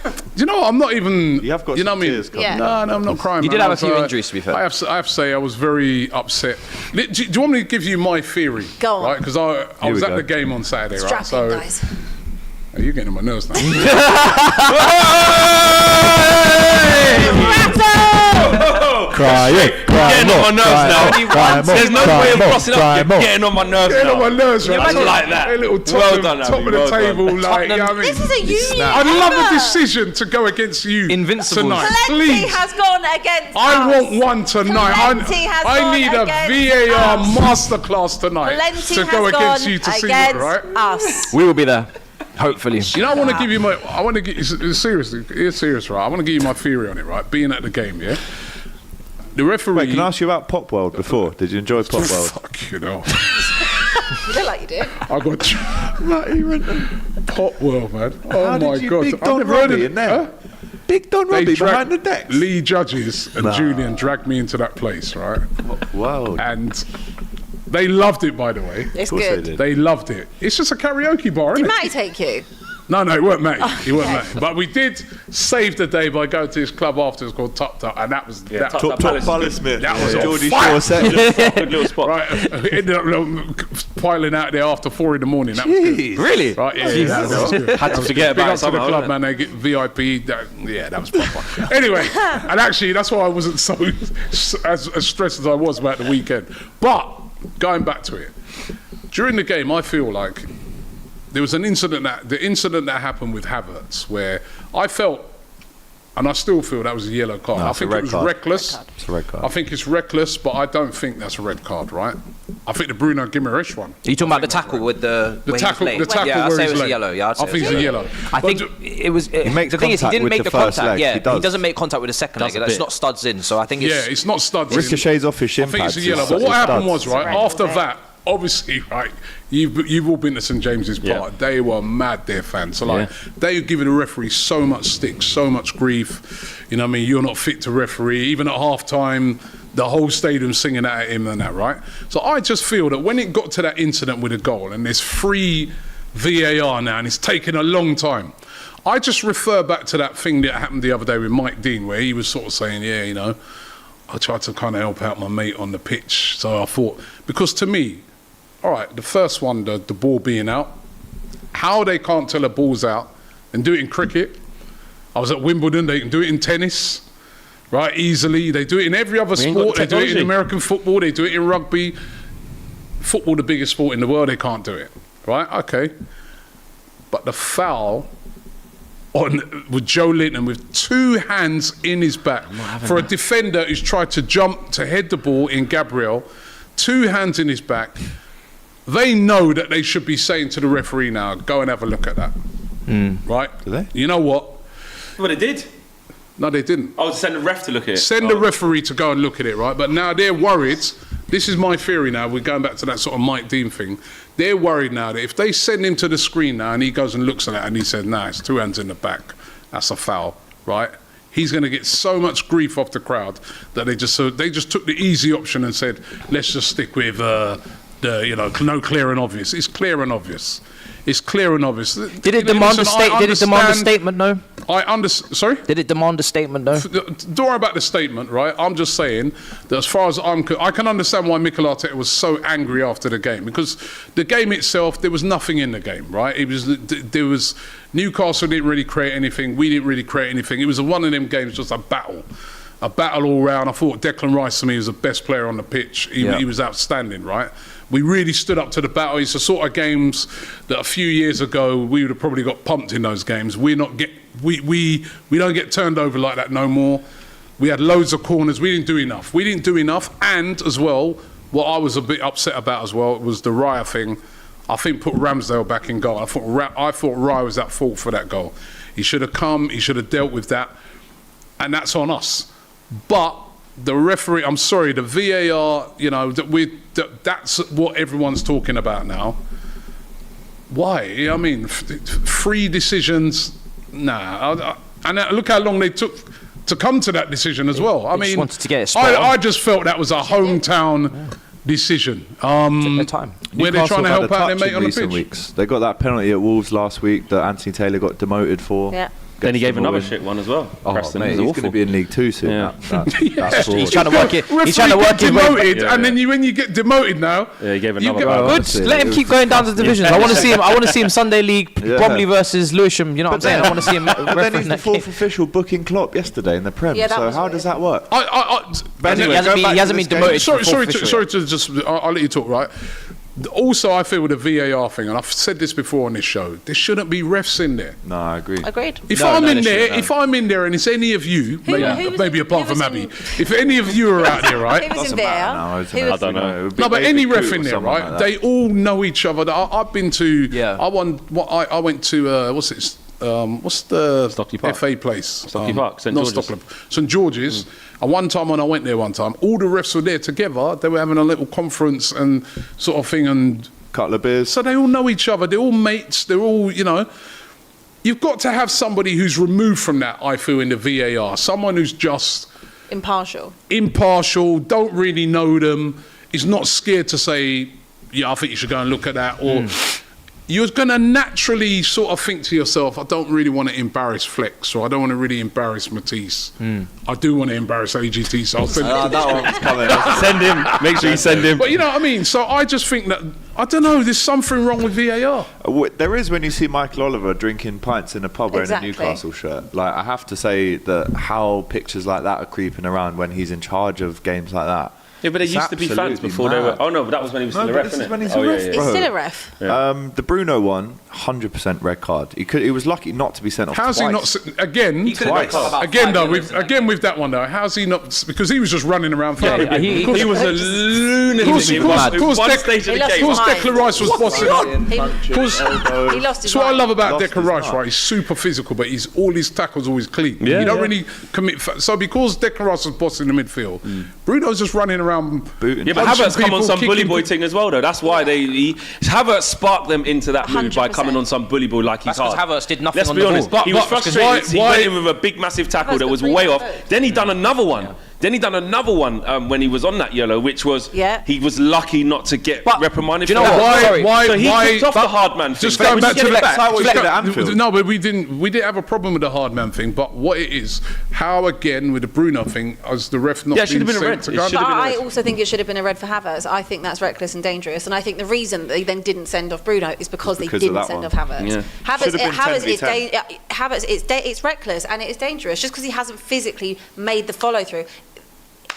Do you know what? I'm not even. You have got you know some what I mean? tears coming. Yeah. No, I'm not crying. You man. did have I a was, few injuries, to be fair. I have to say, I was very upset. Do you want me to give you my theory? Go on. Right? Because I was we at go. the game on Saturday, right? Strap in, guys. Oh, you're getting on my nerves now. Crying. Getting on my nerves now. There's no way of crossing up. You're getting on my nerves Getting now. on my nerves, right? I like that. A little top, Well of, done, top Abby, of the well done. table, like, you know what I mean? This is a union. I'd love effort. a decision to go against you Invincibles. tonight. Plenty Please. has gone against I us. want one tonight. Plenty has I gone need a against VAR us. masterclass tonight Plenty to go has against gone you to see against it, right? us. We will be there, hopefully. You know, I want to give you my. I want to get seriously. It's serious, right? I want to give you my theory on it, right? Being at the game, yeah. The referee. Wait, can I ask you about Pop World before? Did you enjoy Pop World? Fuck you know. You look like you do. I got Pop World, man. Oh How my did you god! big I've Don never heard Robbie of in there? Huh? Big Don They Robbie dragged behind the decks. Lee Judges and Julian dragged me into that place, right? Wow. And they loved it, by the way. It's Of course good. they did. They loved it. It's just a karaoke bar, isn't Did it? Matty take you? No, it weren't Matty. He weren't Matty. But we did save the day by going to this club afterwards called Top Top, and that was that. Top Top Palace Smith. That was on Geordie fire. Shore set. Good little spot. Right, ended up piling out there after 4 in the morning. That was good. Really? Right, yeah, that was good. Had to forget Big about up it to the somehow, club, innit? man. They get VIP. That was proper. Anyway, and actually, that's why I wasn't so as stressed as I was about the weekend. But going back to it, during the game, I feel like the incident that happened with Havertz, where I felt And I still feel that was a yellow card. No, I it's a think it red was card. reckless. It's a red card. I think it's reckless, but I don't think that's a red card, right? I think the Bruno Guimaraes one. Are you talking about the tackle with the tackle? where he The was late? tackle Yeah, I'd where say he's it was a late. yellow. Yeah, I'd say I think it's a yellow. I think it was. He makes the thing is, he contact didn't with make the the first contact. leg. Yeah, He does. doesn't make contact with the second leg. Does a It's bit. not studs in. So I think it's. Yeah, it's not studs. Ricochets off his shin I think it's pads. a yellow. It's- But what it's happened studs. was, right, after that, obviously, right, you've all been to St James's Park. Yeah. They were mad, their fans. So, like, they were giving the referee so much stick, so much grief. You know what I mean? You're not fit to referee. Even at half-time, the whole stadium singing at him and that, right? So I just feel that when it got to that incident with a goal, and there's free VAR now, and it's taken a long time, I just refer back to that thing that happened the other day with Mike Dean, where he was sort of saying, yeah, you know, I tried to kind of help out my mate on the pitch. So I thought, because to me, all right, the first one, the ball being out, how they can't tell a ball's out and do it in cricket. I was at Wimbledon, they can do it in tennis, right, easily. They do it in every other We ain't got sport. the They do it in technology. American football, they do it in rugby. Football, the biggest sport in the world, they can't do it, right? Okay. But the foul with Joe Linton with 2 hands in his back for a defender who's tried to jump to head the ball in Gabriel, 2 hands in his back. They know that they should be saying to the referee now, go and have a look at that. Right? Do they? You know what? Well, they did. No, they didn't. I would send the ref to look at it. Send the referee to go and look at it, right? But now they're worried. This is my theory now. We're going back to that sort of Mike Dean thing. They're worried now that if they send him to the screen now and he goes and looks at it and he said, nah, it's 2 hands in the back, that's a foul, right? He's going to get so much grief off the crowd that they just took the easy option and said, let's just stick with no clear and obvious. It's clear and obvious. It's clear and obvious. Did it demand a statement? No. Sorry? Did it demand a statement? No. Don't worry about the statement, right? I'm just saying that as far as I can understand why Mikel Arteta was so angry after the game, because the game itself, there was nothing in the game, right? There was Newcastle didn't really create anything. We didn't really create anything. It was one of them games, just a battle all round. I thought Declan Rice to me was the best player on the pitch. He was outstanding, right? We really stood up to the battle. It's the sort of games that a few years ago we would have probably got pumped in those games. We don't get turned over like that no more. We had loads of corners. We didn't do enough. And as well, what I was a bit upset about as well was the Raya thing. I think put Ramsdale back in goal. I thought Raya was at fault for that goal. He should have come. He should have dealt with that. And that's on us. But the referee, I'm sorry, the VAR, you know, that's what everyone's talking about now. Why? I mean, free decisions, nah. And look how long they took to come to that decision as well. I mean, wanted to get it spot on. I just felt that was a hometown decision. Took their time. Where they're trying to help out their mate on the pitch. Weeks. They got that penalty at Wolves last week that Antony Taylor got demoted for. Yeah. Then he gave Gets the another ball in. shit one as well. Oh, Preston mate, was he's awful. going to be in League 2 soon. Yeah. That's fraud. He's trying to work it. He's trying to Referee work his get way. demoted, Yeah. and then when you get demoted now, Yeah, he gave you another get- goal. Good. Honestly, Let it him was- keep going down to the divisions. I want to see him. I want to see him Sunday League, Yeah. Bromley versus Lewisham. You know what I'm saying? I want to see him. But then he's refereeing the that fourth game. official booking Klopp yesterday in the Prem. Yeah, that so was how weird. does that work? But Anyway, He hasn't go been- back he to hasn't this been game. demoted. sorry to just. I'll let you talk, right? Also, I feel with the VAR thing, and I've said this before on this show, there shouldn't be refs in there. No, I agree. Agreed. If No, I'm no, in they there, shouldn't, if I'm in there, and it's any of you, Who was maybe in- apart who from was Abby, in- if any of you are out there, Who right? was in Doesn't there? matter now, isn't Who it? was- I don't know. It would be No, but David any Coote ref or in there, someone right? like that. They all know each other. I've been to. Yeah. I went to what's it? What's the Stockley Park. FA place? Stockley Park, St. not George's. Stockley, St George's. And one time when I went there, all the refs were there together. They were having a little conference and sort of thing, and Couple of beers. so they all know each other. They're all mates. They're all, you know. You've got to have somebody who's removed from that, I feel, in the VAR. Someone who's just Impartial. impartial, don't really know them, is not scared to say, yeah, I think you should go and look at that. Or you're going to naturally sort of think to yourself, I don't really want to embarrass Flex, or I don't want to really embarrass Matisse. I do want to embarrass AGT, so I'll send it. That one's coming. Send him. Make sure you send him. But you know what I mean? So I just think that, I don't know, there's something wrong with VAR. There is when you see Michael Oliver drinking pints in a pub wearing Exactly. a Newcastle shirt. Like, I have to say that how pictures like that are creeping around when he's in charge of games like that. Yeah, but there It's used to be fans absolutely before they were. mad. Oh no, but that was when he was No, still a but ref, this is innit? when he's Oh, a yeah, ref, yeah, It's Bro. still a ref. Yeah. The Bruno one, 100% red card. He was lucky not to be sent off How's twice. he not again? Twice. Again though, with that one though, how's he not? Because he was just running around. He was a lunatic. Of course, One stage of the game. Declan Rice was bossing up. He lost his So what I mind. love about Lost Declan his Rice, mind. right? He's super physical, but all his tackles always clean. Yeah, you don't yeah. really commit. So because Declan Rice was bossing the midfield, Bruno's just running around. Booting. Yeah, but punching Havertz come on people, some bully kicking boy people. thing as well, though. That's why Havertz sparked them into that move by 100%. coming on some bully boy like he's That's 'cause hard. Havertz did nothing Let's on be the honest. ball. He was But frustrated. He why- went in with a big, massive tackle Havertz that was got way three off. yellows. Then he done another one. Then he done another one when he was on that yellow, which was he was lucky not to get reprimanded. do you know for what? that. Sorry. So he kicked off the hard man thing. Just going back to the Anfield. No, but we didn't have a problem with the hard man thing. But what it is, how again with the Bruno thing, as the ref not Yeah, it should being have been a sent red. to It go? should have But been a I red. also think it should have been a red for Havertz. I think that's reckless and dangerous. And I think the reason that they then didn't send off Bruno is because they Because of didn't that send one. off Havertz. Yeah. Havertz, Should have been Havertz, 10v10. it's reckless and it is dangerous just because he hasn't physically made the follow through.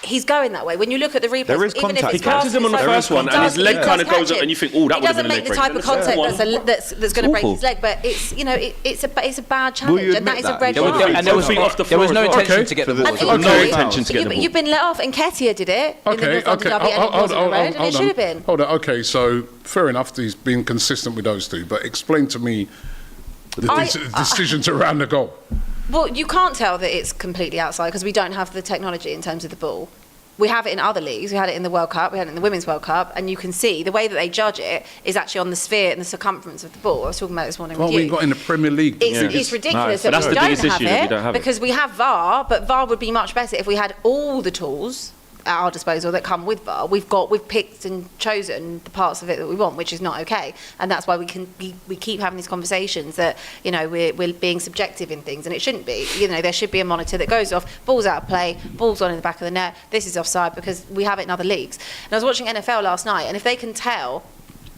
He's going that way. When you look at the replays, There is even if contact. it's He catches past him on the his first leg, one, he and does- his leg he does kind of catch goes up, it. and you think, oh, that He would have been doesn't a make leg the break. type of contact Awful. that's going to break Awful. his leg, but it's it's a bad Will challenge, you and that admit is a that? red There was, card. and there was, Feet off the there was floor no as well. intention Okay. to get the For ball. this- There was No Okay. intention to get the ball. You've been let off, and Ketia did it in the North London derby, and it wasn't a red, and it should have been. Hold on. Okay, so fair enough. He's been consistent with those two, but explain to me the decisions around the goal. Well, you can't tell that it's completely outside because we don't have the technology in terms of the ball. We have it in other leagues. We had it in the World Cup. We had it in the Women's World Cup. And you can see the way that they judge it is actually on the sphere and the circumference of the ball. I was talking about this morning What with you. we got in the Premier League? It's ridiculous No, that that's we the don't biggest have issue, that we it don't have it. because we have VAR, but VAR would be much better if we had all the tools at our disposal that come with VAR. We've picked and chosen the parts of it that we want, which is not okay, and that's why we keep having these conversations that we're being subjective in things, and it shouldn't be. There should be a monitor that goes off, balls out of play, balls on in the back of the net. This is offside because we have it in other leagues. And I was watching NFL last night, and if they can tell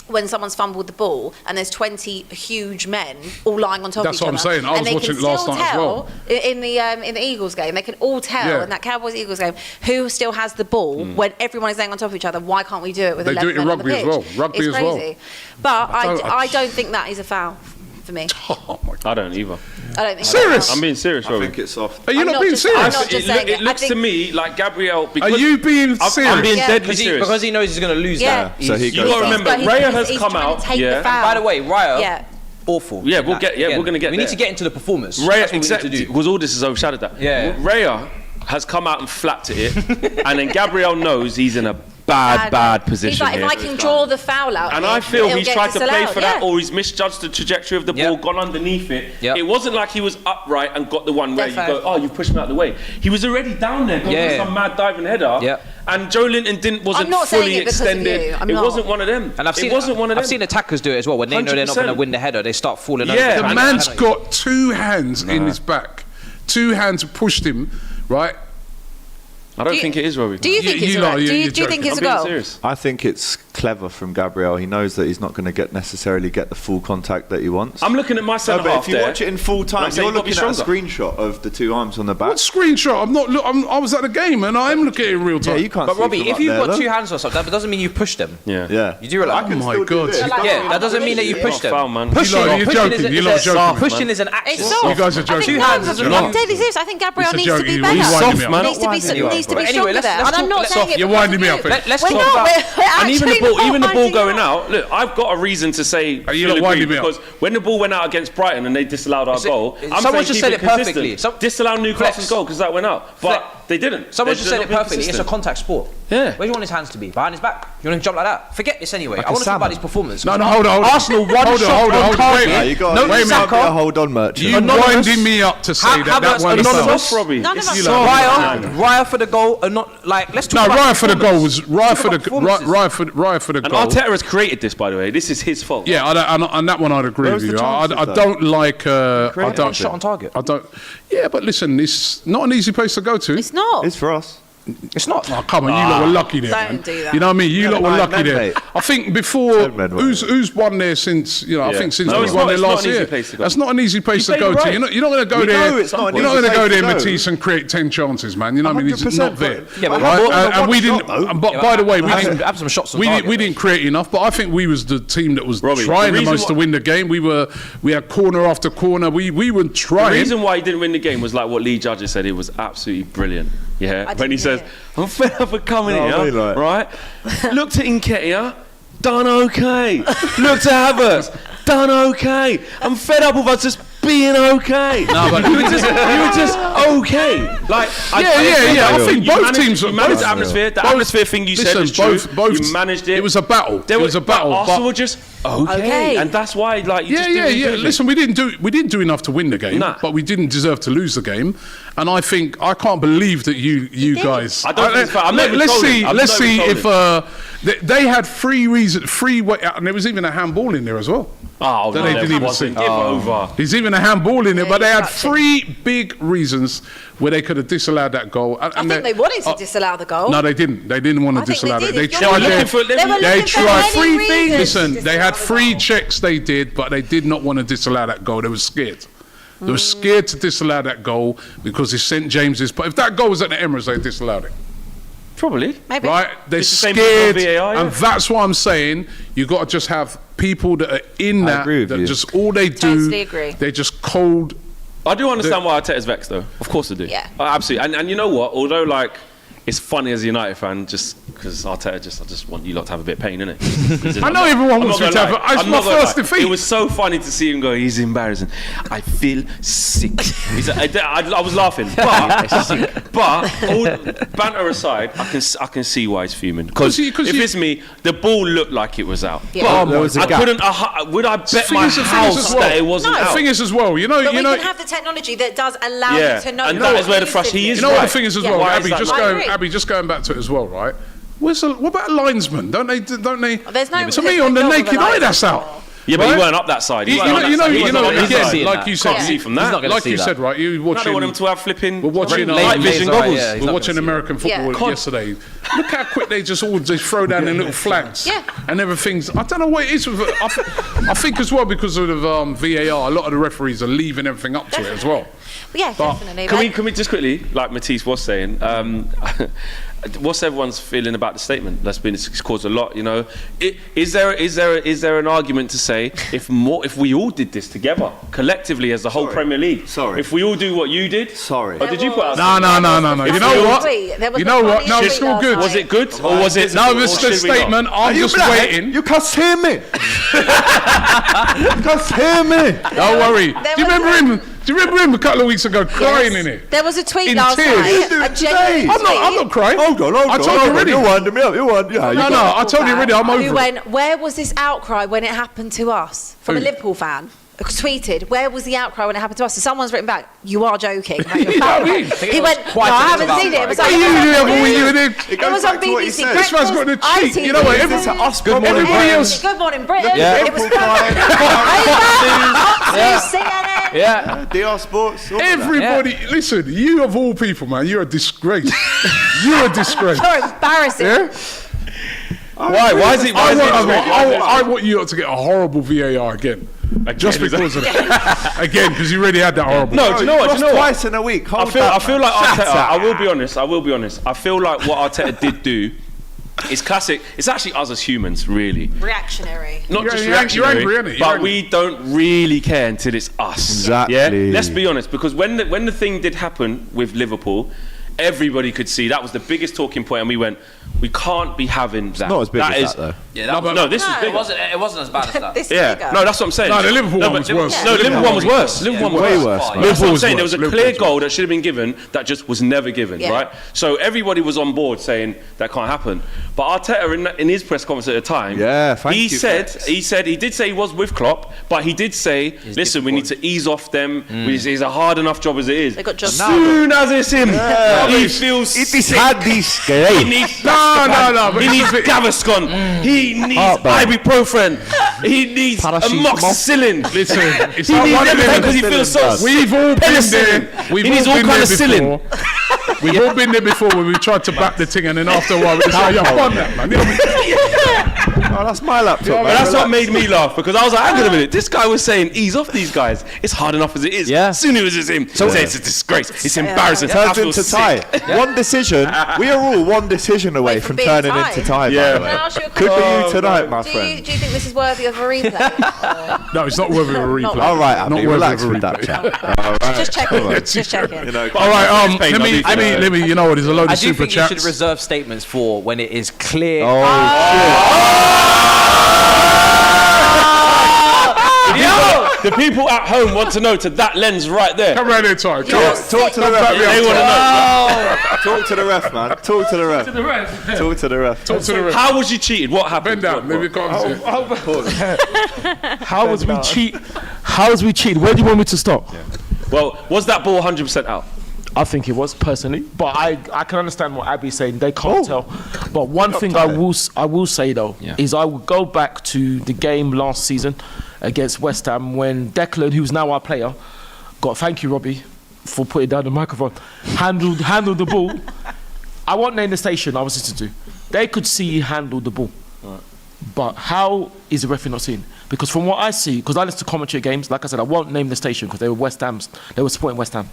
when someone's fumbled the ball and there's 20 huge men all lying on top That's of each what I'm other. saying. I was and they watching can it last still night as tell well. in the Eagles game, they can all tell Yeah. in that Cowboys-Eagles game who still has the ball when everyone is laying on top of each other. Why can't we do it with They 11 do it in men on the rugby as pitch? well. Rugby it's as well. crazy. But don't- I don't think that is a foul for me. Oh my God. I don't either. I don't think Serious? I'm being serious, I Robbie. think it's soft. Are you I'm not not being just- serious? I'm not just saying It I looks to think- me like Gabriel. Are Because you being I'm serious? being Yeah. deadly serious. Because he knows he's going to lose Yeah. that. So he You goes got to down. remember, He's Raya trying has to come take out. the Yeah. foul. By the way, Raya, Yeah. awful. Yeah, we're gonna get We there. need to get into the performance. Raya, That's what we need exactly, to do. because all this has overshadowed that. Yeah. Raya has come out and flapped at it, and then Gabriel knows he's in a bad position He's like, here. if I can draw the foul out, And here, I feel it'll he's get tried to play disallowed. for that, Yeah. or he's misjudged the trajectory of the Yep. ball, gone underneath it. Yep. It wasn't like he was upright and got the one where you Defo. go, oh, you've pushed me out of the way. He was already down there, going for some mad diving header. Yep. And Joe Linton wasn't I'm not saying fully it because of extended. you. I'm It not. wasn't one of them. And I've seen attackers do it as well. When they know they're not going to 100%. win the header, they start falling over. Yeah, The and- man's got two hands in his back. Two hands pushed him, right? I don't think it is, Robbie. Do you think You it's a lot, goal? you're Do you joking. think it's I'm a being goal? serious. I think it's clever from Gabriel. He knows that he's not going to necessarily get the full contact that he wants. I'm looking at my No, centre but half if you there. watch it in full time, I'm saying you're you've got to be looking at a stronger. screenshot of the two arms on the back. What screenshot? I was at the game and I'm looking at it in real time. Yeah, you can't But see Robbie, from if up you've there, got though. two hands or something, that doesn't mean you push them. Yeah. Yeah. You do realise? I can Oh my still do God. this. Yeah, that doesn't mean that you push Not them. foul, man. Pushing, You're pushing joking. is You're not joking, pushing man. is an It's action. soft. You guys are I joking. think I'm deadly serious. I think Gabriel It's a needs joke. to be You're better. winding me up. man. Needs to be Anyway, stronger let's there. talk- And I'm not saying it You're because winding of me you. up. Let's We're talk not. about. We're And even actually the ball not going winding out. Look, I've got a reason to say. Are you feel not winding aggrieved, me up? because when the ball went out against Brighton and they disallowed our goal, I'm someone saying just keep said it it perfectly. consistent. Disallow Newcastle's Flex. goal because that went out, but they didn't. Someone They're just said not it being perfectly. It's a consistent. contact sport. Yeah. Where do you want his hands to be? Behind his back? You want him to jump like that? Forget this anyway. I want to talk salmon. about his performance. No, hold on. Arsenal one Hold on, shot hold on, on hold on. target. Wait, Yeah, you got No, you can't Saka. be a hold on merchant. You winding me up to say that Havertz one is anonymous. foul. Robbie. None of It's us you saw lot. Raya for the goal, and not like. Let's No, talk about Raya for the goal was Talk about performances. Raya for the And goal. Arteta has created this, by the way. This is his fault. Yeah, on that one I'd agree Where with was you. the I chances, though? don't like. I don't shot on target. I don't. Yeah, but listen, it's not an easy place to go to. It's not. Oh It's for us. It's not. Oh, come on, you lot were lucky there, Don't man. do that. You know what I mean? You lot were lucky men, there. mate. I think before, Men, who's won there since, I think since No, we it's won not- there it's not last an easy year. place to go. That's not an easy place to played go right. to. You're not going to go We there. know it's not an You're not easy going to go place there, to go. Matisse, and create 10 chances, man. You know what I mean? It's 100%, not there. Yeah, but Right? one And we shot, didn't. though. But by the way, we have didn't. some shots on We target. didn't create enough, but I think we was the team that was Robbie, trying the the reason most to why- win the game. We had corner after corner. We were The trying. reason why he didn't win the game was like what Lee Judges said. It was absolutely brilliant. Yeah, I when he didn't says, hear it. "I'm fed up of coming No, I here, mean, like- right? Looked at Nketiah, done okay. Looked at Havertz, done okay. I'm fed up with us just being okay. No, but you were just okay. Like, I think you both managed- teams. You managed the atmosphere. The atmosphere thing you said was true. You managed it. It was a battle. There It was a battle. But Arsenal but- were just okay. Okay. And that's why, like, you just didn't really do anything. Listen, we didn't do enough to win the game, Nah. but we didn't deserve to lose the game. And I think I can't believe that you guys. I don't think it's fair. I'm not even let's trolling. see. I'm Let's not see even if they had three reasons, and there was even a handball in there as well. Oh, That no, they there didn't even wasn't. see. Give over. There's even a handball in there, but they had touch it. 3 big reasons where they could have disallowed that goal. I think they wanted to disallow the goal. No, they didn't. They didn't want to I think disallow they it. did. They If you're tried looking their- for- They were They looking for tried any reason Listen, to they had disallow the 3 goal. checks they did, but they did not want to disallow that goal. They were scared. They were scared to disallow that goal because it's St James's. But if that goal was at the Emirates, they disallowed it. Probably. Maybe. Right? They're It's the same scared. with VAR, yeah. And that's why I'm saying you got to just have people that are in that, agree with that you. just all they do, Totally agree. they're just cold. I do understand why Arteta's vexed, though. Of course I do. Yeah. Absolutely. And you know what? Although, like, it's funny as a United fan, just because Arteta, I just want you lot to have a bit of pain, innit? I know everyone wants me to have it's my first defeat. It was so funny to see him go, he's embarrassing. I feel sick. I was laughing. But all banter aside, I can see why he's fuming. Because if it's me, the ball looked like it was out. Yeah. But There was a I gap. couldn't, would I bet thing my is- the thing is house as well- that it wasn't No. out? The thing is as well, But we can have the technology that does allow Yeah, you to know. and that is where the frustration- he is You know what right. the thing is as Yeah. well, Why is that? Abby, just going back to it as well, right? What about linesmen? Don't they? There's no- to me, there's on no the job of naked a eye, linesman. that's out. Yeah, but Right? you weren't up that side. You weren't know, on that you know, side. He you wasn't know. on that Again, side. like you said, Can't see from that. He's not gonna like see you that. said, right? You I don't watching? want him to have flipping. We're watching night vision laser eye, goggles. yeah, he's We're not watching gonna see American football Yeah. yesterday. Look how quick they just throw down their little flags. Yeah. And everything's. I don't know what it is. I think as well because of VAR, a lot of the referees are leaving everything up to it as well. Yeah, But definitely. Can we just quickly, like Matisse was saying, what's everyone's feeling about the statement? It's caused a lot, you know. Is there an argument to say if we all did this together, collectively as the whole Premier League? Sorry. If we all do what you did? Sorry. Or did you put out? No. You know what? You know what? No, it's all good. Was it good or was it? No, or it's should the we not? statement. I'm just waiting. You can't hear me. You can't hear me. Don't worry. There Do you was remember him? Do you remember him a couple of weeks ago crying in it? There was a tweet In last tears. night. You do A it genuine today. I'm not crying. Hold on. I told you already. You winded me up. No, I told you already. I'm over Who it. went, where was this outcry when it happened to us? From a Who? Liverpool fan. Tweeted, where was the outcry when it happened to us? So someone's written back, you are joking. You know what I mean? He went, no, quite I a haven't bit of seen it. It was What like, are you doing when you were there? it was on back to what he BBC. said. This man's got the cheek. ITV. You know what? This is us. Good morning, Everybody Britain. else. Good morning, Britain. Yeah. It was Liverpool crying. CNN. Yeah. DR Sports. all of that. Everybody, listen, you of all people, man, you're a disgrace. You're a disgrace. You're embarrassing. Yeah? Why is it? I want you lot to get a horrible VAR again. Just because of that. Again, because you already had that horrible. No, do you know what? Do you know what? Twice in a week. I feel like Arteta. I will be honest. I feel like what Arteta did do is classic. It's actually us as humans, really. Reactionary. Not just You're angry, reactionary, innit? You're but angry. we don't really care until it's us. Exactly. Yeah. Let's be honest, because when the thing did happen with Liverpool, everybody could see that was the biggest talking point, and we went, we can't be having that. Not as big That as is- that, though. Yeah, that was, No, this is No. bigger. it wasn't as bad as that. This Yeah, bigger. no, that's what I'm saying. No, the Liverpool one was worse. No, the Liverpool one was worse. Liverpool one was Way worse. worse, That's man. what Liverpool I'm was saying. There worse. was a Liverpool clear was goal that should have been given that just was never given, Yeah. right? So everybody was on board saying that can't happen. But Arteta, in his press conference at the time, Yeah, thank he you, said Flex. he did say he was with Klopp, but he did say, listen, we need to ease off them. It's a hard enough job as it is. They got jobs. As soon as it's him, he feels sick. this He great. needs No, but he needs it's a bit- Gaviscon. He needs Heartburn. ibuprofen. He needs amoxicillin. Listen, it's He like needs one of everything them. because he feels so. We've all been there. Penicillin. We've He needs all all been kind there of before. psyllin. We've all been there before when we tried to back the thing, and then after a while we just say, "Yo, on that, man." You know what I mean? Oh, that's my laptop. But that's what made me laugh, because I was like, hang on a minute, this guy was saying ease off these guys. It's hard enough as it is. Yeah. As soon as it's him, so it's a disgrace. It's embarrassing. I Turns feel into sick. tie. One decision. We are all one decision away from being turning tied. into tie. Yeah. By the way. Can I ask you a Could question? be you tonight, my friend. Do you think this is worthy of a replay? No, it's not worth a replay. Not All right, Not Abby, worth relax a with that replay. chat. All right. Just checking. Just checking. You know, All right, let me. You know what? There's a load I of do super think you should chats. reserve statements for when it is clear. The people at home want to know to that lens right there. Come round here, Ty. Come You're on. talk to the ref. They want to know. Talk to the ref, man. Talk to the ref. Talk to the ref. Talk to the ref. How was you cheated? What happened? Bend down. What? Maybe can't see it. How was we cheat? How was we cheat? Where do you want me to stop? Well, was that ball 100% out? I think it was personally, but I can understand what Abby's saying. They can't tell. But one thing I will say though is I will go back to the game last season against West Ham when Declan, who's now our player, thank you Robbie for putting down the microphone, handled the ball. I won't name the station I was listening to. They could see he handled the ball. Right. But how is the referee not seeing? Because from what I see, because I listen to commentary games, like I said, I won't name the station because they were they were supporting West Ham.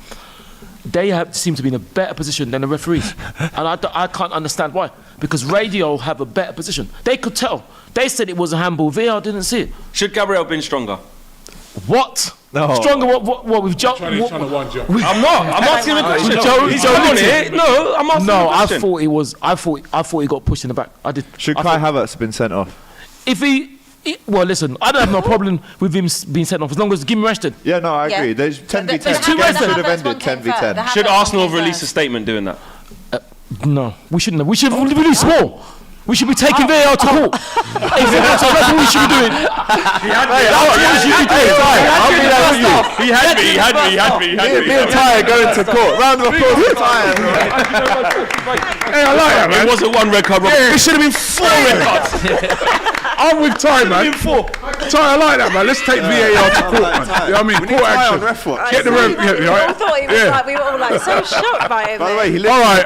They seem to be in a better position than the referees. And I can't understand why. Because radio have a better position. They could tell. They said it was a handball. VAR didn't see it. Should Gabriel have been stronger? What? No. Stronger? What with Joe? Trying to wind you up. I'm not. I'm asking him a question. He's Joe on Linton. it. No, I'm asking him a No, I question. thought it was. I thought he got pushed in the back. I did. Should I Kai thought- Havertz have been sent off? If well, listen, I don't have no problem with him being sent off as long as give him rested. Yeah, no, I agree. Yeah. There's 10 v 10. But two The game referees. should have ended 10 v 10. Should Arsenal have released a statement doing that? No, we shouldn't have. We should have released more. We should be taking VAR to court. If that's what we should be doing. He had me. Me and Ty are going to court. Round of applause for Ty. Hey, I like that, man. It wasn't one red card. Yeah. It should have been 4 red cards. I'm with Ty, man. Ty, I like that, man. Let's take VAR to court, man. You know what I mean? We need Court Ty on action. ref watch. Get the ref. Yeah, We all thought he was like, we were all like so shocked by him. By the way, he All right,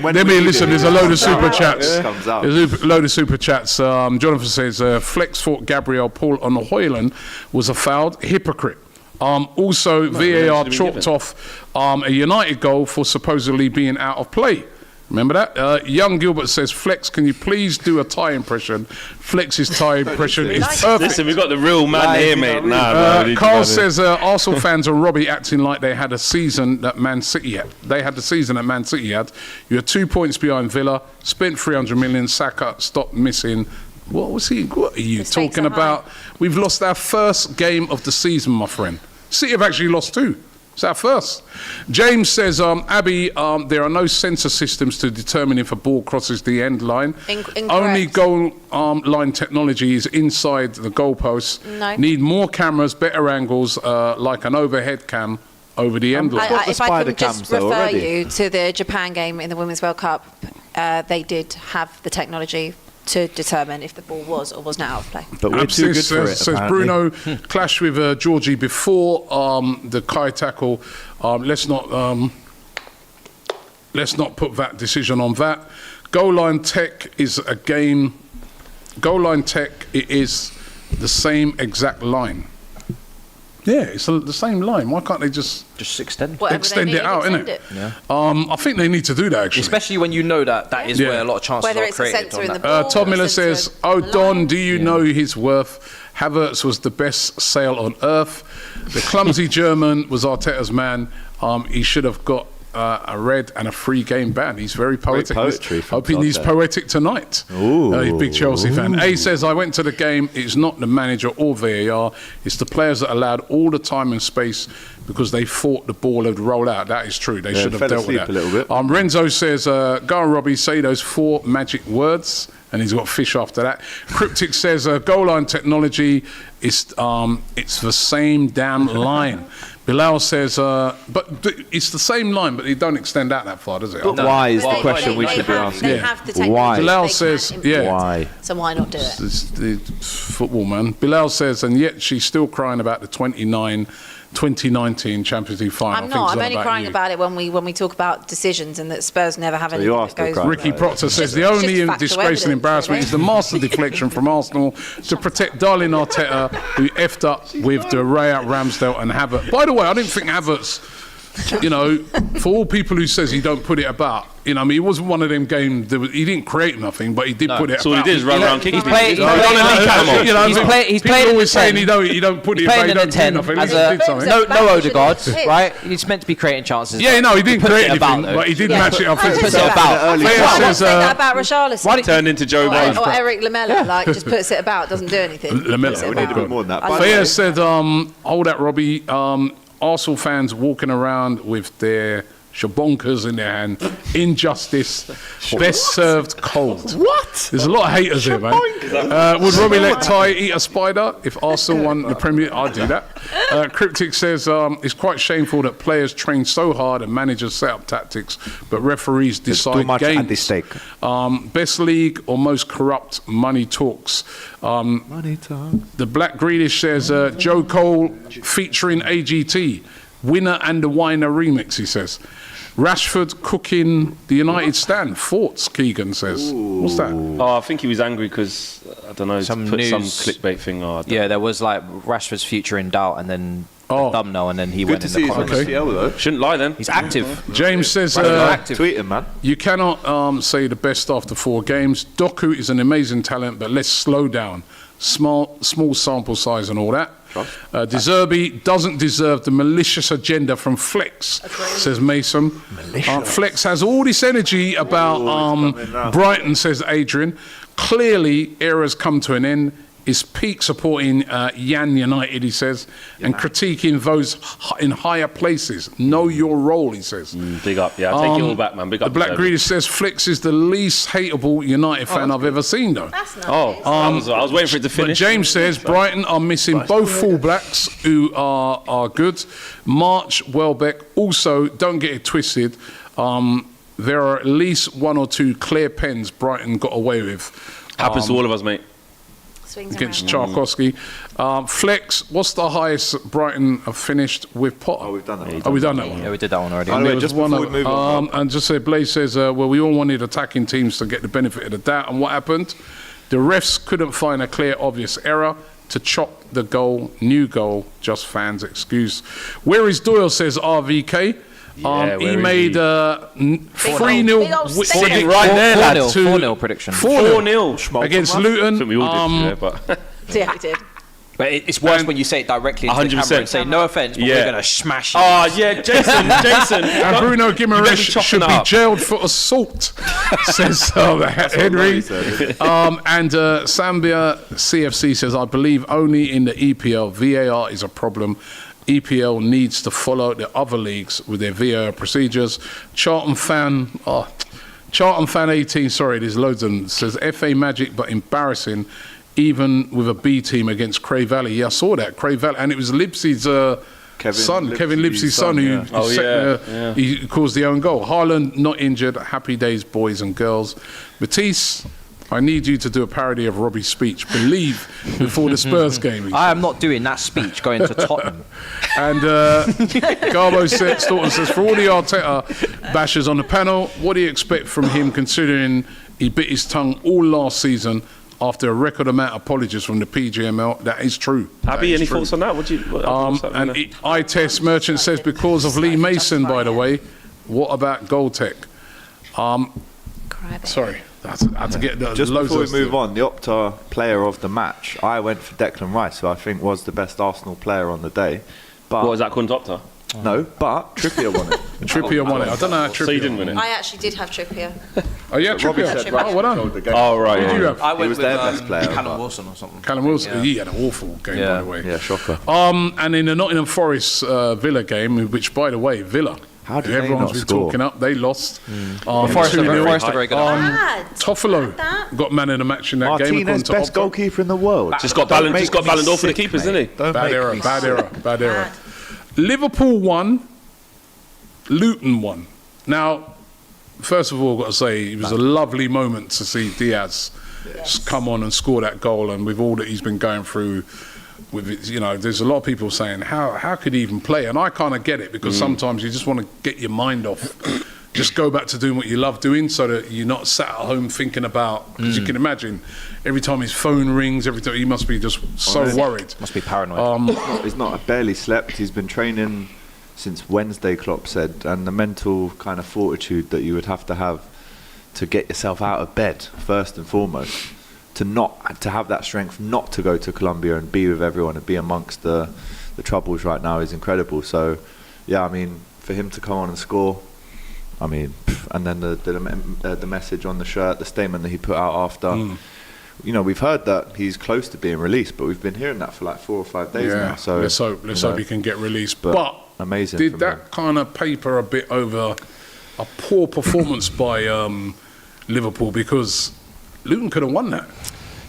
when let we me need listen. it. There's a load of super chats. Comes out. There's a load of super chats. Jonathan says, Flex thought Gabriel Paul on the Hoyland was a fouled hypocrite. Also, VAR chalked off a United goal for supposedly being out of play. Remember that? Young Gilbert says, Flex, can you please do a Thai impression? Flex's Thai impression is perfect. Listen, we got the real man here, mate. Carl says Arsenal fans and Robbie acting like they had a season that Man City had. They had the season that Man City had. You're 2 points behind Villa, spent 300 million, Saka stopped missing. What are you The stakes talking are high. about? We've lost our first game of the season, my friend. City have actually lost 2. It's our first. James says, Abby, there are no sensor systems to determine if a ball crosses the end line. Incorrect. Only goal line technology is inside the goalpost. No. Need more cameras, better angles, like an overhead cam over the end line. got the If I spider can just cams though refer already. you to the Japan game in the Women's World Cup, they did have the technology to determine if the ball was or was not out of play. But we're too good for it, Says apparently. Bruno clashed with Georgie before the Kai tackle. Let's not put that decision on that. Goal line tech is a game. Goal line tech, it is the same exact line. Yeah, it's the same line. Why can't they just extend? Whatever extend they it need, out, extend innit? it. I think they need to do that actually. Especially when you know that is Yeah. where a lot of chances Whether are it's a created. sensor on in the that. ball. Tom Miller or a sensor says, in "Oh, the Don, line." do you know his worth? Havertz was the best sale on earth. The clumsy German was Arteta's man. He should have got a red and a free game ban. He's very poetic. poetry from Hoping he's Arteta. poetic tonight. He's a big Chelsea fan. A says, I went to the game. It's not the manager or VAR. It's the players that allowed all the time and space because they thought the ball would roll out. That is true. They should have fell dealt with asleep that. a little bit. Renzo says, go on, Robbie, say those 4 magic words. And he's got fish after that. Cryptic says, goal line technology, it's the same damn line. Bilal says, but it's the same line, but it don't extend out that far, does it? Why is the They- question they- we they should be have- asking? They Yeah. have the technology. Why? Bilal they can says, implement. yeah. Why? So why not do it? It's the football, man. Bilal says, and yet she's still crying about the 29 2019 Champions League final. I'm not. I'm only crying you. about it when we talk about decisions and that Spurs never have anything that goes. Ricky Proctor says the only disgrace and embarrassment is the master deflection from Arsenal to protect darling Arteta, who effed up with De Gea, Ramsdale and Havertz. By the way, I didn't think Havertz, for all people who says he don't put it about, I mean, he wasn't one of them games. He didn't create nothing, but he did put it about. So he did is run around kicking. He's played always saying he don't put it about. He don't do nothing. No Odegaard, right? He's meant to be creating chances. Yeah, no, he didn't create anything, but he did match it up. Put it about. Say that about Richarlison. Turned into Joe Moses. Or Eric Lamella, just puts it about, doesn't do anything. Lamella, we need a bit more than that. Fayez said, hold that, Robbie. Arsenal fans walking around with their shabonkers in their hand. Injustice. Best served cold. What? There's a lot of haters here, man. Would Robbie let Ty eat a spider if Arsenal won the Premier? I'd do that. Cryptic says it's quite shameful that players train so hard and managers set up tactics, but referees decide too much games. at this stake. Best league or most corrupt? Money talks. Money talks. The Black Greenish says Joe Cole featuring AGT, winner and the whiner remix. He says. Rashford cooking the United stand. Thoughts, Keegan says. Ooh. What's that? Oh, I think he was angry because, I don't know, Some put news. some clickbait thing on. Yeah, there was like Rashford's future in doubt, and then the thumbnail, and then he Good went to in see the he's on comments. the CL though. Shouldn't lie then. He's active. James says Tweet him, man. you cannot say the best after 4 games. Doku is an amazing talent, but let's slow down. Small sample size and all that. De Zerbi doesn't deserve the malicious agenda from Flex, says Mason. Flex has all this energy about Brighton, says Adrian. Clearly, era's come to an end. Is peak supporting Yan United, he says, and critiquing those in higher places. Know your role, he says. Big up, yeah. I'll take it all back, man. Big up. The Black Greenish says Flex is the least hateable United fan I've ever seen, though. That's nice. I was waiting for it to But finish. James says Brighton are missing both fullbacks who are good. March, Welbeck. Also, don't get it twisted. There are at least 1 or 2 clear pens Brighton got away with. Happens to all of us, mate. Swings Against around. Tchaikovsky. Flex, what's the highest Brighton have finished with Poch? Oh, we've done that. Oh, we've done that one. Yeah, we did that one already. And there Anyway, was just one before we move on, and just say Blaze says, well, we all wanted attacking teams to get the benefit of the doubt. And what happened? The refs couldn't find a clear, obvious error to chop the goal. New goal, just fans' excuse. Where is Doyle, says RVK. Yeah, he where is made he? 3-0 big old statement. Right there, lad. 4-0 prediction. 4-0 against I Luton. think we all did, but Yeah, we did. But it's worse when you say it directly into the 100%. camera and say, no offence, but Yeah. we're going to smash you. oh yeah, Jason. And Bruno You better be Guimaraes chopping should it be up. jailed for assault, says Henry. And Zambia CFC says, I believe only in the EPL VAR is a problem. EPL needs to follow the other leagues with their VAR procedures. Charlton fan 18, sorry, there's loads of them, says FA magic but embarrassing, even with a B team against Cray Valley. Yeah, I saw that, Cray Valley, and it was Lipsy's Kevin Lipsy's son who he caused the own goal. Haaland not injured. Happy days, boys and girls. Matisse, I need you to do a parody of Robbie's speech. Believe before the Spurs game. I am not doing that speech going to Tottenham. And Garbo Staunton says, for all the Arteta bashers on the panel, what do you expect from him considering he bit his tongue all last season after a record amount of apologies from the PGML? That is true. Abby, any thoughts on that? And I Test Merchant says, because of Lee Mason, by the way, what about Goldtech? Sorry. I had to get Just loads before we of move on, the Opta player of the match, I went for Declan Rice, who I think was the best Arsenal player on the day. But What was that called, Doctor? no, but Trippier won it. Trippier won it. I don't know how Trippier So you didn't win it? I actually did have Trippier. Oh, yeah, Robbie Trippier. said Oh, well done. controlled the game. Oh, right. Who did you Yeah. have? I went was with their best player, Callum but- Wilson or something. Callum Wilson. He had an awful game, by the way. Yeah, shocker. And in the Nottingham Forest Villa game, which, by the way, Villa, How did who they everyone's not been score? talking up, they lost. Forest are 2-0. very good. Bad. Toffolo That. got man of the match in that game. according Martinez, to best Opta. goalkeeper in the world. Just got Ballon d'Or for the keepers, didn't he? Bad error. Liverpool won. Luton won. Now, first of all, I've got to say, it was a lovely moment to see Diaz come on and score that goal, and with all that he's been going through with it, there's a lot of people saying how could he even play, and I kind of get it because sometimes you just want to get your mind off, just go back to doing what you love doing, so that you're not sat at home thinking about. Because you can imagine, every time his phone rings, every time he must be just so worried. Must be paranoid. He's not barely slept. He's been training since Wednesday, Klopp said, and the mental kind of fortitude that you would have to get yourself out of bed first and foremost. To have that strength not to go to Colombia and be with everyone and be amongst the troubles right now is incredible. So, yeah, I mean, for him to come on and score, I mean, and then the message on the shirt, the statement that he put out after, we've heard that he's close to being released, but we've been hearing that for like 4 or 5 days now. So let's hope he can get released. But amazing. Did that kind of paper a bit over a poor performance by Liverpool, because Luton could have won that?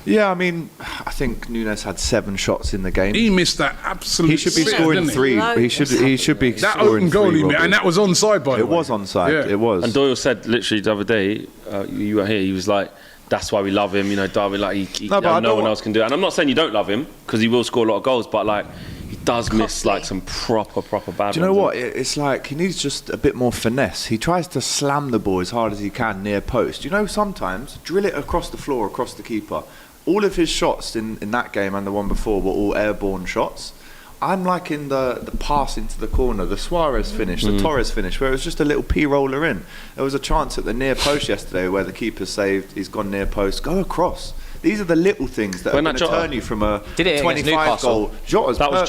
Yeah, I mean, I think Nunez had 7 shots in the game. He missed that absolute. He should be scoring 3. He should be that scoring open goal 3, he made, and that was onside, by the way. It was onside. It was. And Doyle said literally the other day, you were here. He was like, "That's why we love him." Darwin, like no one else can do it. And I'm not saying you don't love him, because he will score a lot of goals, but like, he does miss like some proper bad. Do you know what? It's like he needs just a bit more finesse. He tries to slam the ball as hard as he can near post. Sometimes drill it across the floor, across the keeper. All of his shots in that game and the one before were all airborne shots. I'm liking the pass into the corner, the Suarez finish, the Torres finish, where it was just a little P-roller in. There was a chance at the near post yesterday where the keeper saved, he's gone near post, go across. These are the little things that are going to turn you from a 25 goal. That was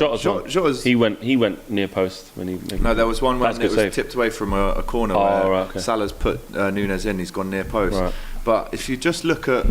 Jota's. He went near post when he. No, there was one when it was tipped away from a corner where Salah's put Nunez in. He's gone near post. Right. But if you just look at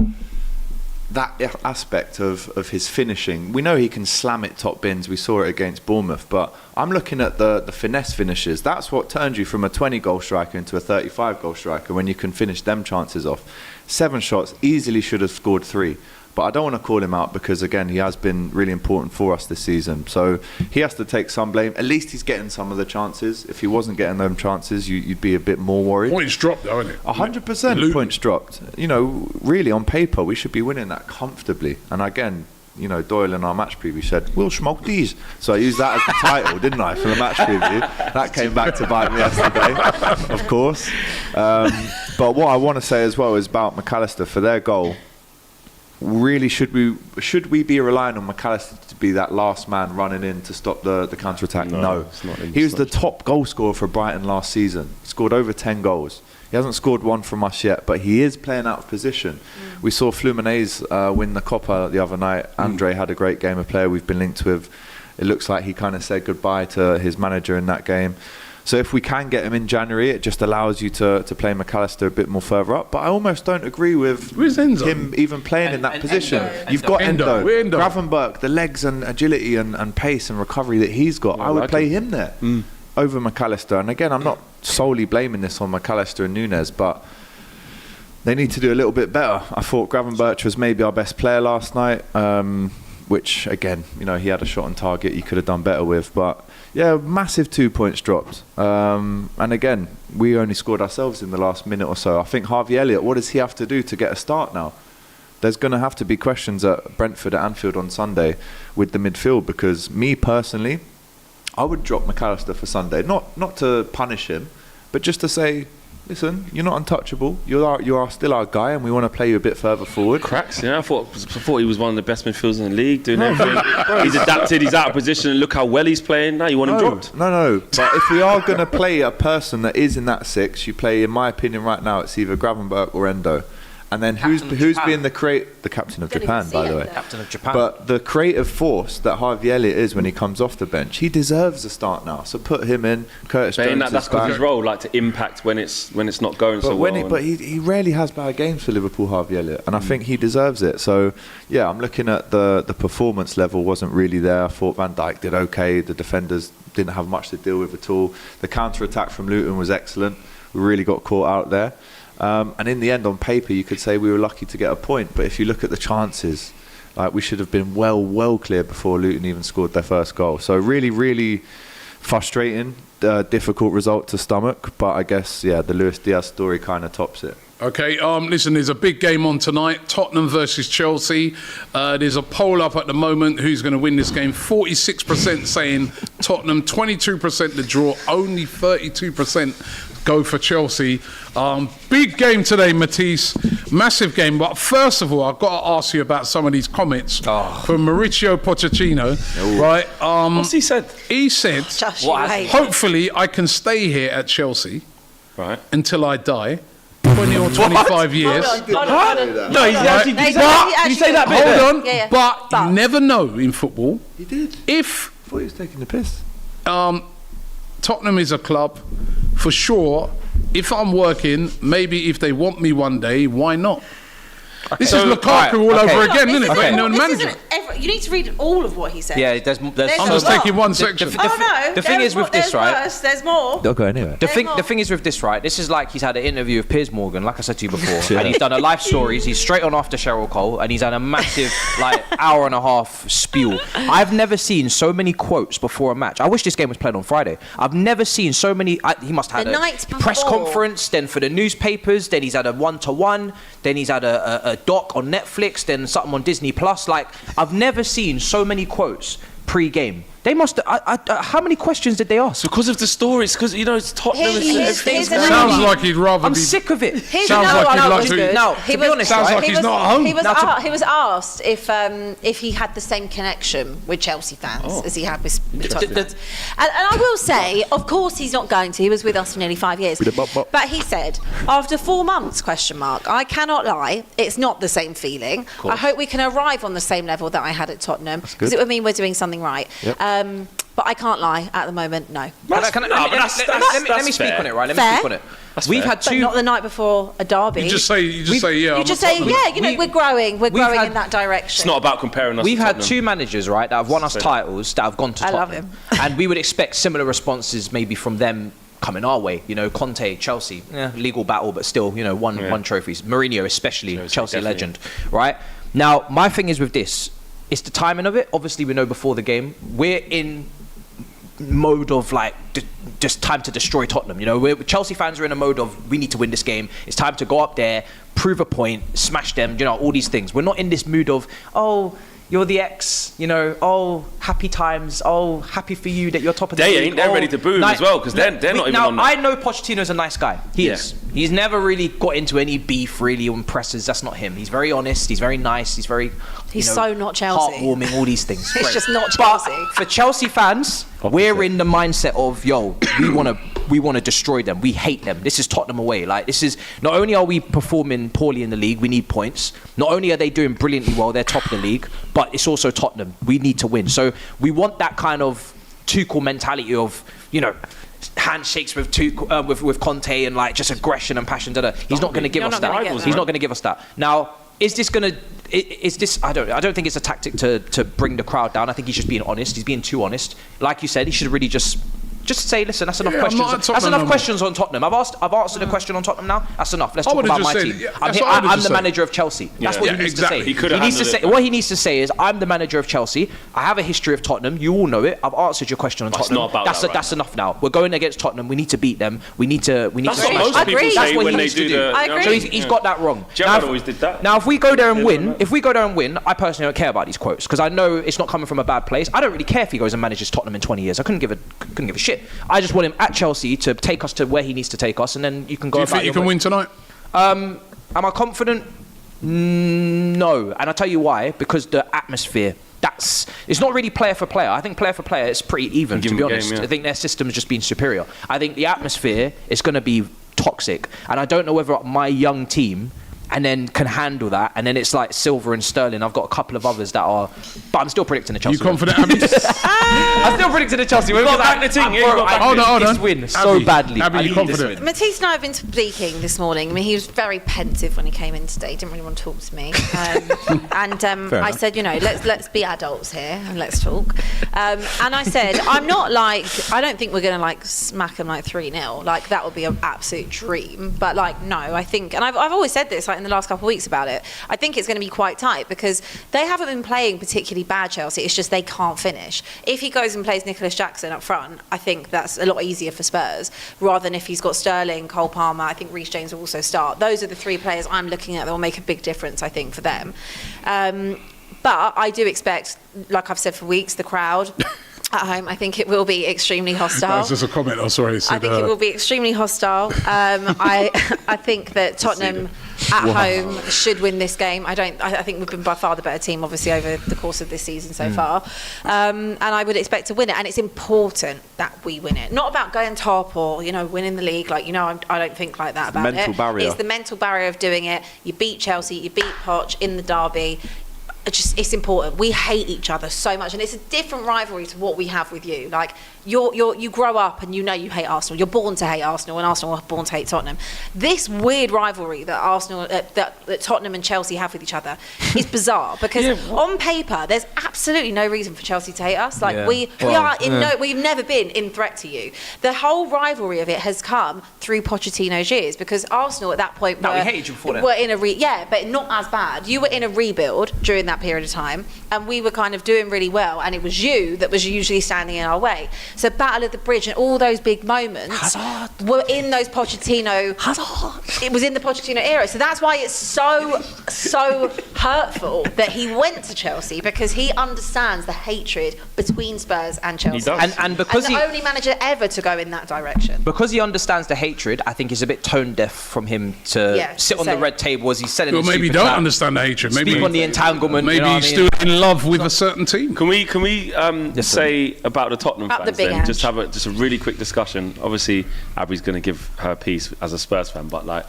that aspect of his finishing, we know he can slam it top bins. We saw it against Bournemouth, but I'm looking at the finesse finishes. That's what turns you from a 20-goal striker into a 35-goal striker, when you can finish them chances off. 7 shots, easily should have scored 3. But I don't want to call him out because, again, he has been really important for us this season. So he has to take some blame. At least he's getting some of the chances. If he wasn't getting them chances, you'd be a bit more worried. Points dropped, though, isn't it? 100% points dropped. Really, on paper, we should be winning that comfortably. And again, Doyle in our match preview said, we'll smoke these. So I used that as the title, didn't I, for the match preview. That came back to bite me yesterday, of course. But what I want to say as well is about McAllister for their goal. Really, should we be relying on McAllister to be that last man running in to stop the counter-attack? No. He was the top goal scorer for Brighton last season. Scored over 10 goals. He hasn't scored one from us yet, but he is playing out of position. We saw Fluminense win the Copa the other night. Andre had a great game, a player we've been linked with. It looks like he kind of said goodbye to his manager in that game. So if we can get him in January, it just allows you to play McAllister a bit more further up. But I almost don't agree with him even playing in that position. You've got Endo. Gravenberch, the legs and agility and pace and recovery that he's got. I would play him there over McAllister. And again, I'm not solely blaming this on McAllister and Nunez, but they need to do a little bit better. I thought Gravenberch was maybe our best player last night, which again, he had a shot on target you could have done better with. But yeah, massive 2 points dropped. And again, we only scored ourselves in the last minute or so. I think Harvey Elliott, what does he have to do to get a start now? There's going to have to be questions at Brentford at Anfield on Sunday with the midfield, because me personally, I would drop McAllister for Sunday. Not to punish him, but just to say, listen, you're not untouchable. You are still our guy, and we want to play you a bit further forward. Cracks, I thought he was one of the best midfielders in the league, doing everything. He's adapted, he's out of position, and look how well he's playing. Now you want him dropped. No. But if we are going to play a person that is in that 6, you play, in my opinion, right now, it's either Gravenberch or Endo. And then who's being the captain of Japan, by the way. Captain of Japan. But the creative force that Harvey Elliott is when he comes off the bench, he deserves a start now. So put him in. Curtis Jones. That's because his role, like to impact when it's not going so well. But he rarely has bad games for Liverpool, Harvey Elliott, and I think he deserves it. So yeah, I'm looking at the performance level wasn't really there. I thought Van Dijk did okay. The defenders didn't have much to deal with at all. The counter attack from Luton was excellent. We really got caught out there. And in the end, on paper, you could say we were lucky to get a point. But if you look at the chances, we should have been well clear before Luton even scored their first goal. So really, really frustrating, difficult result to stomach. But I guess, the Luis Diaz story kind of tops it. Okay, listen, there's a big game on tonight, Tottenham versus Chelsea. There's a poll up at the moment, who's going to win this game. 46% saying Tottenham, 22% the draw, only 32% go for Chelsea. Big game today, Matisse. Massive game. But first of all, I've got to ask you about some of these comments from Mauricio Pochettino. Right? What's he said? He said, hopefully I can stay here at Chelsea until I die. 20 or 25 years. No, he's actually you say that bit. Hold on. But you never know in football. He did. I thought he was taking the piss. Tottenham is a club, for sure. If I'm working, maybe if they want me one day, why not? This is Lukaku all over again, isn't it? You need to read all of what he said. Yeah, there's I'm just taking one section. The thing is with this, right? There's more. Don't go anywhere. The thing is with this, right? This is like he's had an interview with Piers Morgan, like I said to you before, and he's done a life stories. He's straight on after Cheryl Cole, and he's had a massive hour and a half spiel. I've never seen so many quotes before a match. I wish this game was played on Friday. I've never seen so many. He must have had a press conference, then for the newspapers, then he's had a 1-to-1, then he's had a doc on Netflix, then something on Disney Plus. I've never seen so many quotes pre-game. They must. How many questions did they ask? Because of the stories. Because it's Tottenham. Sounds like he'd rather I'm be. sick of it. Sounds like he'd like to. No, to be honest, sounds like he's not at home. He was asked if he had the same connection with Chelsea fans as he had with Tottenham fans. And I will say, of course, he's not going to. He was with us for nearly 5 years. But he said, after 4 months, I cannot lie, it's not the same feeling. I hope we can arrive on the same level that I had at Tottenham, because it would mean we're doing something right. Yep. But I can't lie at the moment. No. Let me speak on it, right? Let me speak on it. We've had two. But not the night before a derby. You just say yeah. We're growing. We're growing in that direction. It's not about comparing us. We've to had Tottenham. 2 managers, right, that have won us titles that have gone to Tottenham. I love him. And we would expect similar responses maybe from them coming our way. Conte, Chelsea, legal battle, but still, won trophies. Mourinho, especially, Chelsea legend, right? Now, my thing is with this. It's the timing of it. Obviously, we know before the game, we're in mode of just time to destroy Tottenham. Chelsea fans are in a mode of we need to win this game. It's time to go up there, prove a point, smash them. All these things. We're not in this mood of you're the ex. Happy times. Happy for you that you're top of the league. They're ready to boo him as well because they're not even on that. I know Pochettino's a nice guy. He is. He's never really got into any beef really on presses. That's not him. He's very honest. He's very nice. He's very. He's so not Chelsea. Heartwarming, all these things. It's just not Chelsea. But for Chelsea fans, we're in the mindset of we want to destroy them. We hate them. This is Tottenham away. This is not only are we performing poorly in the league, we need points. Not only are they doing brilliantly well, they're top of the league, but it's also Tottenham. We need to win. So we want that kind of Tuchel mentality of handshakes with with Conte and just aggression and passion. He's not going to give us that. He's not going to give us that. Now, is this going to? Is this? I don't think it's a tactic to bring the crowd down. I think he's just being honest. He's being too honest. Like you said, he should really just say, listen, that's enough questions. That's enough questions on Tottenham. I've answered a question on Tottenham now. That's enough. Let's talk about my team. I'm the manager of Chelsea. That's what he needs to say. He needs to say what he needs to say is, I'm the manager of Chelsea. I have a history of Tottenham. You all know it. I've answered your question on Tottenham. That's enough now. We're going against Tottenham. We need to beat them. We need to. That's what most people say when they do the. I agree. So he's got that wrong. Gerrard always did that. Now, if we go there and win, I personally don't care about these quotes because I know it's not coming from a bad place. I don't really care if he goes and manages Tottenham in 20 years. I couldn't give a shit. I just want him at Chelsea to take us to where he needs to take us, and then you can go. Do you think you can win tonight? Am I confident? No, and I'll tell you why. Because the atmosphere. It's not really player for player. I think player for player, it's pretty even, to be honest. I think their system has just been superior. I think the atmosphere is going to be toxic, and I don't know whether my young team and then can handle that, and then it's like Silva and Sterling. I've got a couple of others that are, but I'm still predicting the Chelsea. You confident, Abby? I'm still predicting the Chelsea. Hold on. Win so badly. Abby, you confident? Matisse and I have been speaking this morning. I mean, he was very pensive when he came in today. He didn't really want to talk to me. I said, let's be adults here and let's talk. And I said, I don't think we're going to smack them 3-0. That would be an absolute dream. But no, I think, and I've always said this, in the last couple of weeks about it. I think it's going to be quite tight because they haven't been playing particularly bad, Chelsea. It's just they can't finish. If he goes and plays Nicholas Jackson up front, I think that's a lot easier for Spurs rather than if he's got Sterling, Cole Palmer. I think Reece James will also start. Those are the three players I'm looking at that will make a big difference, I think, for them. But I do expect, like I've said for weeks, the crowd at home, I think it will be extremely hostile. That's just a comment. Oh, sorry. I think it will be extremely hostile. I think that Tottenham at home should win this game. I think we've been by far the better team, obviously, over the course of this season so far. And I would expect to win it. And it's important that we win it. Not about going top or, winning the league. I don't think like that about it. Mental barrier. It's the mental barrier of doing it. You beat Chelsea, you beat Poch in the derby. It's important. We hate each other so much, and it's a different rivalry to what we have with you. Like you grow up and you hate Arsenal. You're born to hate Arsenal, and Arsenal are born to hate Tottenham. This weird rivalry that Arsenal, that Tottenham and Chelsea have with each other is bizarre because on paper there's absolutely no reason for Chelsea to hate us. We've never been in threat to you. The whole rivalry of it has come through Pochettino's years because Arsenal at that point we hated you before then. were in a but not as bad. You were in a rebuild during that period of time, and we were kind of doing really well, and it was you that was usually standing in our way. So Battle of the Bridge and all those big moments were in those Pochettino. It was in the Pochettino era, so that's why it's so hurtful that he went to Chelsea because he understands the hatred between Spurs and Chelsea. He does. And because the only manager ever to go in that direction. Because he understands the hatred, I think it's a bit tone deaf from him to sit on the red table as he said in the maybe super don't chat. understand the hatred. Maybe Speak on the entanglement. Maybe he's still in love with a certain team. Can we say about the Tottenham Up the fans big then? Ange. Just have a really quick discussion. Obviously, Abby's going to give her piece as a Spurs fan, but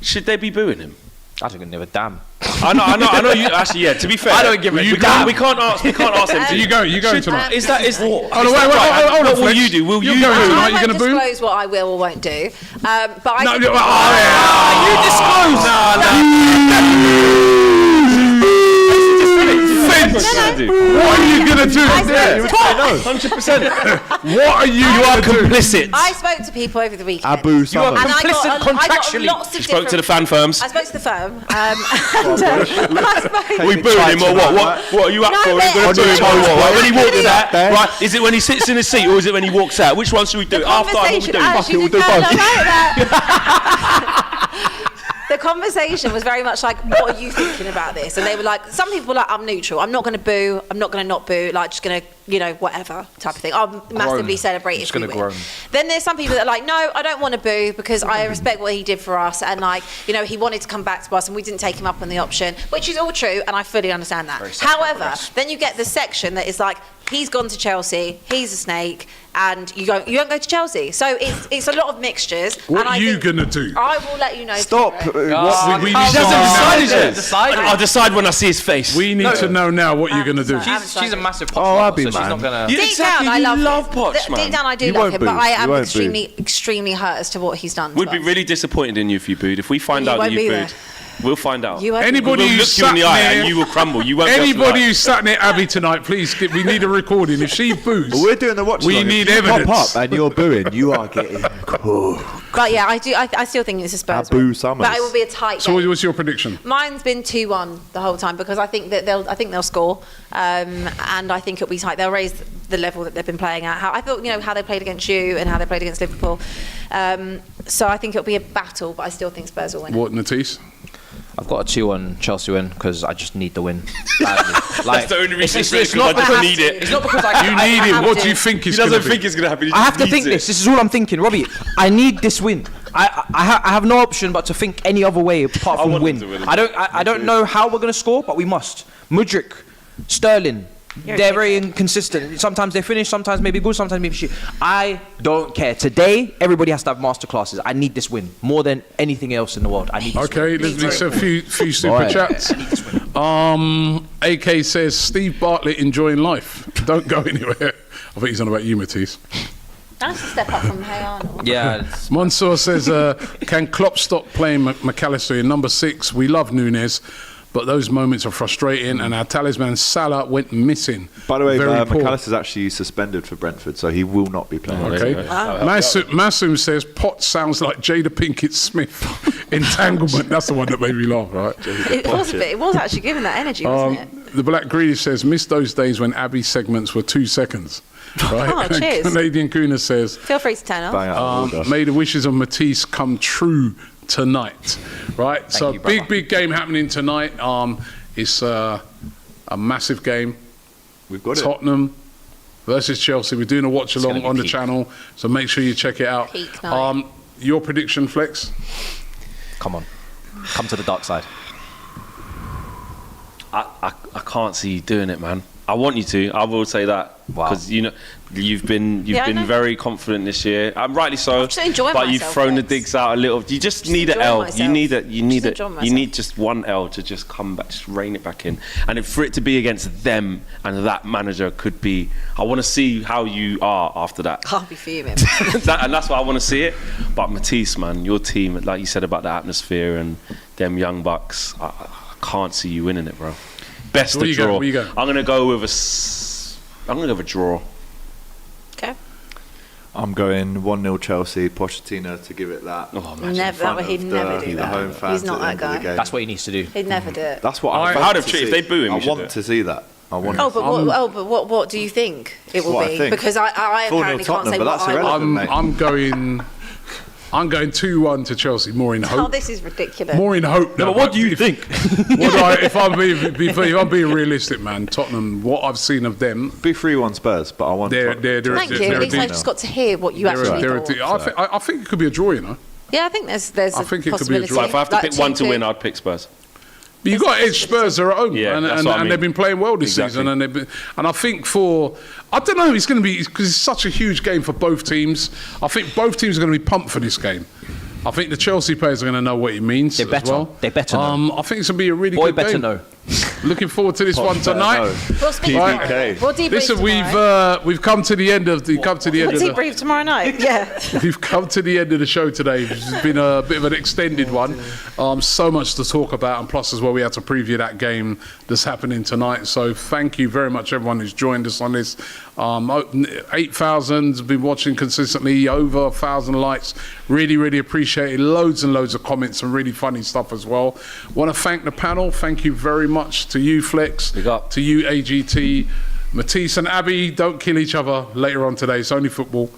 should they be booing him? I don't give a damn. I know. You actually, yeah. To be fair, I don't give a damn. We can't ask them. So you going tonight? What will you do? Will you go boo? tonight? I You won't gonna boo? disclose what I will or won't do. But I No, think you disclose. What are you gonna do? 100%. What are you? You are complicit. I spoke to people over the weekend. Abu Sama. And I got contractually. lots of You spoke to the different- fan firms. I spoke to the firm. We booed him or what? What are you up No, for? but- We're gonna boo him or what? When he walks out, Ben. right? Is it when he sits in his seat or is it when he walks out? Which one should we do? After what we do? Fuck it, we'll do both. The conversation was very much like, what are you thinking about this? And they were like, some people were like, I'm neutral. I'm not going to boo. I'm not going to not boo. Just going to, whatever type of thing. I'll massively celebrate if we win. Then there's some people that are like, no, I don't want to boo because I respect what he did for us. And he wanted to come back to us and we didn't take him up on the option, which is all true. And I fully understand that. However, then you get the section that is like, he's gone to Chelsea, he's a snake, and you don't go to Chelsea. So it's a lot of mixtures. What and are you gonna do? I will let you know. Stop. tomorrow. We He need to doesn't know. decide it. I'll decide when I see his face. We need to know now what you're gonna do. She's a massive Poch Oh, lover, I'll be so she's man. not gonna. Yeah, Deep exactly. down, I You love him. Poch, man. Deep down, I do You love won't him, boo. but I You am won't extremely, extremely hurt as to what he's done. We'd to be us. really disappointed in you if you booed. If we find out that won't you be booed, there. we'll find out. You won't be Anybody We'll who's look you in sat the eye there, and you will crumble. You won't be able to anybody lie. who's sat near Abby tonight, please, we need a recording. If she boos, We're doing the watch. We along. need If you evidence. Pop up and you're booing. You are getting cool. But yeah, I do. I still think it's a Spurs Abu win. Summers. But it will be a tight So game. what's your prediction? Mine's been 2-1 the whole time because I think that they'll score, and I think it'll be tight. They'll raise the level that they've been playing at. I thought how they played against you and how they played against Liverpool. So I think it'll be a battle, but I still think Spurs will win. What, Natisse? I've got a 2-1 Chelsea win because I just need the win badly. That's the only reason. It's not I because just need it. It's not because I You I need have it. What to. do you think He is going doesn't to think be? it's gonna happen. He I have to needs think it. this. This is all I'm thinking, Robbie. I need this win. I have no option but to think any other way apart from want win. them to win. I don't know how we're gonna score, but we must. Mudryk, Sterling. They're very inconsistent. Sometimes they finish, sometimes maybe good, sometimes maybe shit. I don't care. Today, everybody has to have masterclasses. I need this win more than anything else in the world. I need this Okay, win. let's a few super chats. AK says Steve Bartlett enjoying life. Don't go anywhere. I think he's on about you, Matisse. That's a step up from Hey Arnold. Yeah. Mansour says, can Klopp stop playing McAllister in number 6? We love Nunez, but those moments are frustrating, and our talisman Salah went missing. By the way, Very poor. McAllister's actually suspended for Brentford, so he will not be playing. Okay. Masum says Poch sounds like Jada Pinkett Smith. Entanglement. That's the one that made me laugh, right? It was a bit. It was actually giving that energy, wasn't it? The Black Greedy says, miss those days when Abby's segments were 2 seconds. Right? Oh, cheers. Canadian Kuna says, Feel free to turn off. Bang out of order. may the wishes of Matisse come true tonight. Right? So you, brother. big game happening tonight. It's a massive game. We've got it. Tottenham versus Chelsea. We're doing a watch along on the channel, so make sure you check it out. Peak night. Your prediction, Flex? Come on. Come to the dark side. I can't see you doing it, man. I want you to. I will say that. Wow. Because you've been I know. very confident this year. Rightly so. I'm just enjoying but you've myself, thrown the Lex. digs out a little. You just need an enjoying L. myself. You need it. You need Just it. enjoying You myself. need just one L to just come back, just rein it back in. And for it to be against them and that manager could be. I want to see how you are after that. I'll be fuming. And that's why I want to see it. But Matisse, man, your team, like you said about the atmosphere and them young bucks, I can't see you winning it, bro. Best Where of you go? draw. Where you go? I'm gonna go with a draw. Okay. I'm going 1-0 Chelsea, Pochettino to give it that. Oh, man. Never. He'd never do the home that. fans He's not at the that end of the guy. game. That's what he needs to do. He'd never do it. That's what I I'd want have to treated- see. if they boo him, I you should do want it. to see that. I want. But what do you think it will What I be? think. Because I 4-0 apparently can't Tottenham, say but what that's I irrelevant. want. Mate. I'm going 2-1 to Chelsea. More in hope. Oh, this is ridiculous. More in hope. No, but what do you think? If I'm being realistic, man, Tottenham. What I've seen of them, Be 3-1 Spurs, but I want. they're Thank you. At least I just got to hear what you actually thought. I think it could be a draw, you know. Yeah, I think there's I a think it could be a possibility. draw. If I have to pick one to 2-2. win, I'd pick Spurs. But you got to edge Spurs. They're at home, Yeah, that's what I and mean. they've been playing well this Exactly. season. And I think I don't know. It's going to be because it's such a huge game for both teams. I think both teams are going to be pumped for this game. I think the Chelsea players are going to know what it means. They as better. well. They better know. I think it's going to be a really Boy good better game. know. Looking forward to this one tonight. We'll speak Right. tomorrow. We'll debrief Listen, tomorrow. we've come to the end of the We'll debrief tomorrow night. Yeah. We've come to the end of the show today. It's been a bit of an extended one. So much to talk about, and plus as well we had to preview that game that's happening tonight. So thank you very much everyone who's joined us on this. 8,000 have been watching consistently, over 1,000 likes. Really appreciate it. Loads and loads of comments and really funny stuff as well. Want to thank the panel. Thank you very much to you, Flex. Big up. To you, AGT. Matisse and Abby, don't kill each other later on today. It's only football.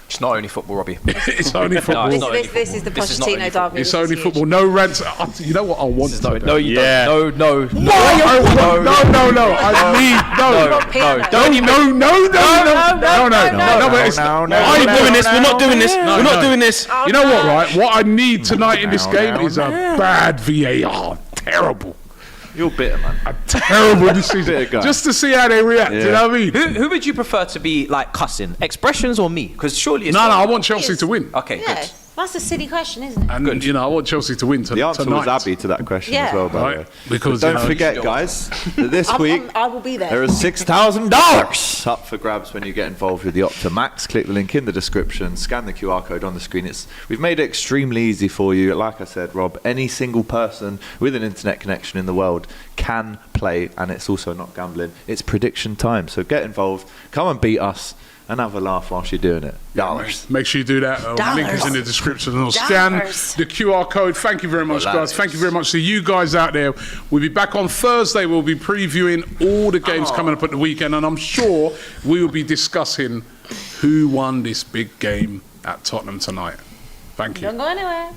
It's not only football, Robbie. It's only football. it's not only This is the football. This is not only Pochettino derby. It's This only is football. huge. No rants. You know what I want to do? No, you Yeah. don't. No. No. I need no. Piano. No, but it's no, no, I ain't no, doing this. We're not doing this. We're not doing this. You know what, right? What I need tonight in this game is a bad VAR. Terrible. You're bitter, man. Terrible decision. Bit of guy. Just to see how they react. You know what I mean? Who would you prefer to be like cussing? Expressions or me? Because surely it's No, I want Chelsea to win. Okay, Yeah. good. That's a silly question, isn't it? And, you know, I want Chelsea to win The answer tonight. was Abby to that question Yeah. as well, by the way. Right? Because, But you don't know, forget, guys, that this week I will be there. there is $6,000 up for grabs when you get involved with the Opta Max. Click the link in the description, scan the QR code on the screen. We've made it extremely easy for you. Like I said, Rob, any single person with an internet connection in the world can play, and it's also not gambling. It's prediction time. So get involved, come and beat us, and have a laugh whilst you're doing it. Dollars. Make sure you do that. Link is in the description. Or scan the QR code. Thank you very much, guys. Thank you very much to you guys out there. We'll be back on Thursday. We'll be previewing all the games coming up at the weekend, and I'm sure we will be discussing who won this big game at Tottenham tonight. Thank you. Don't go anywhere.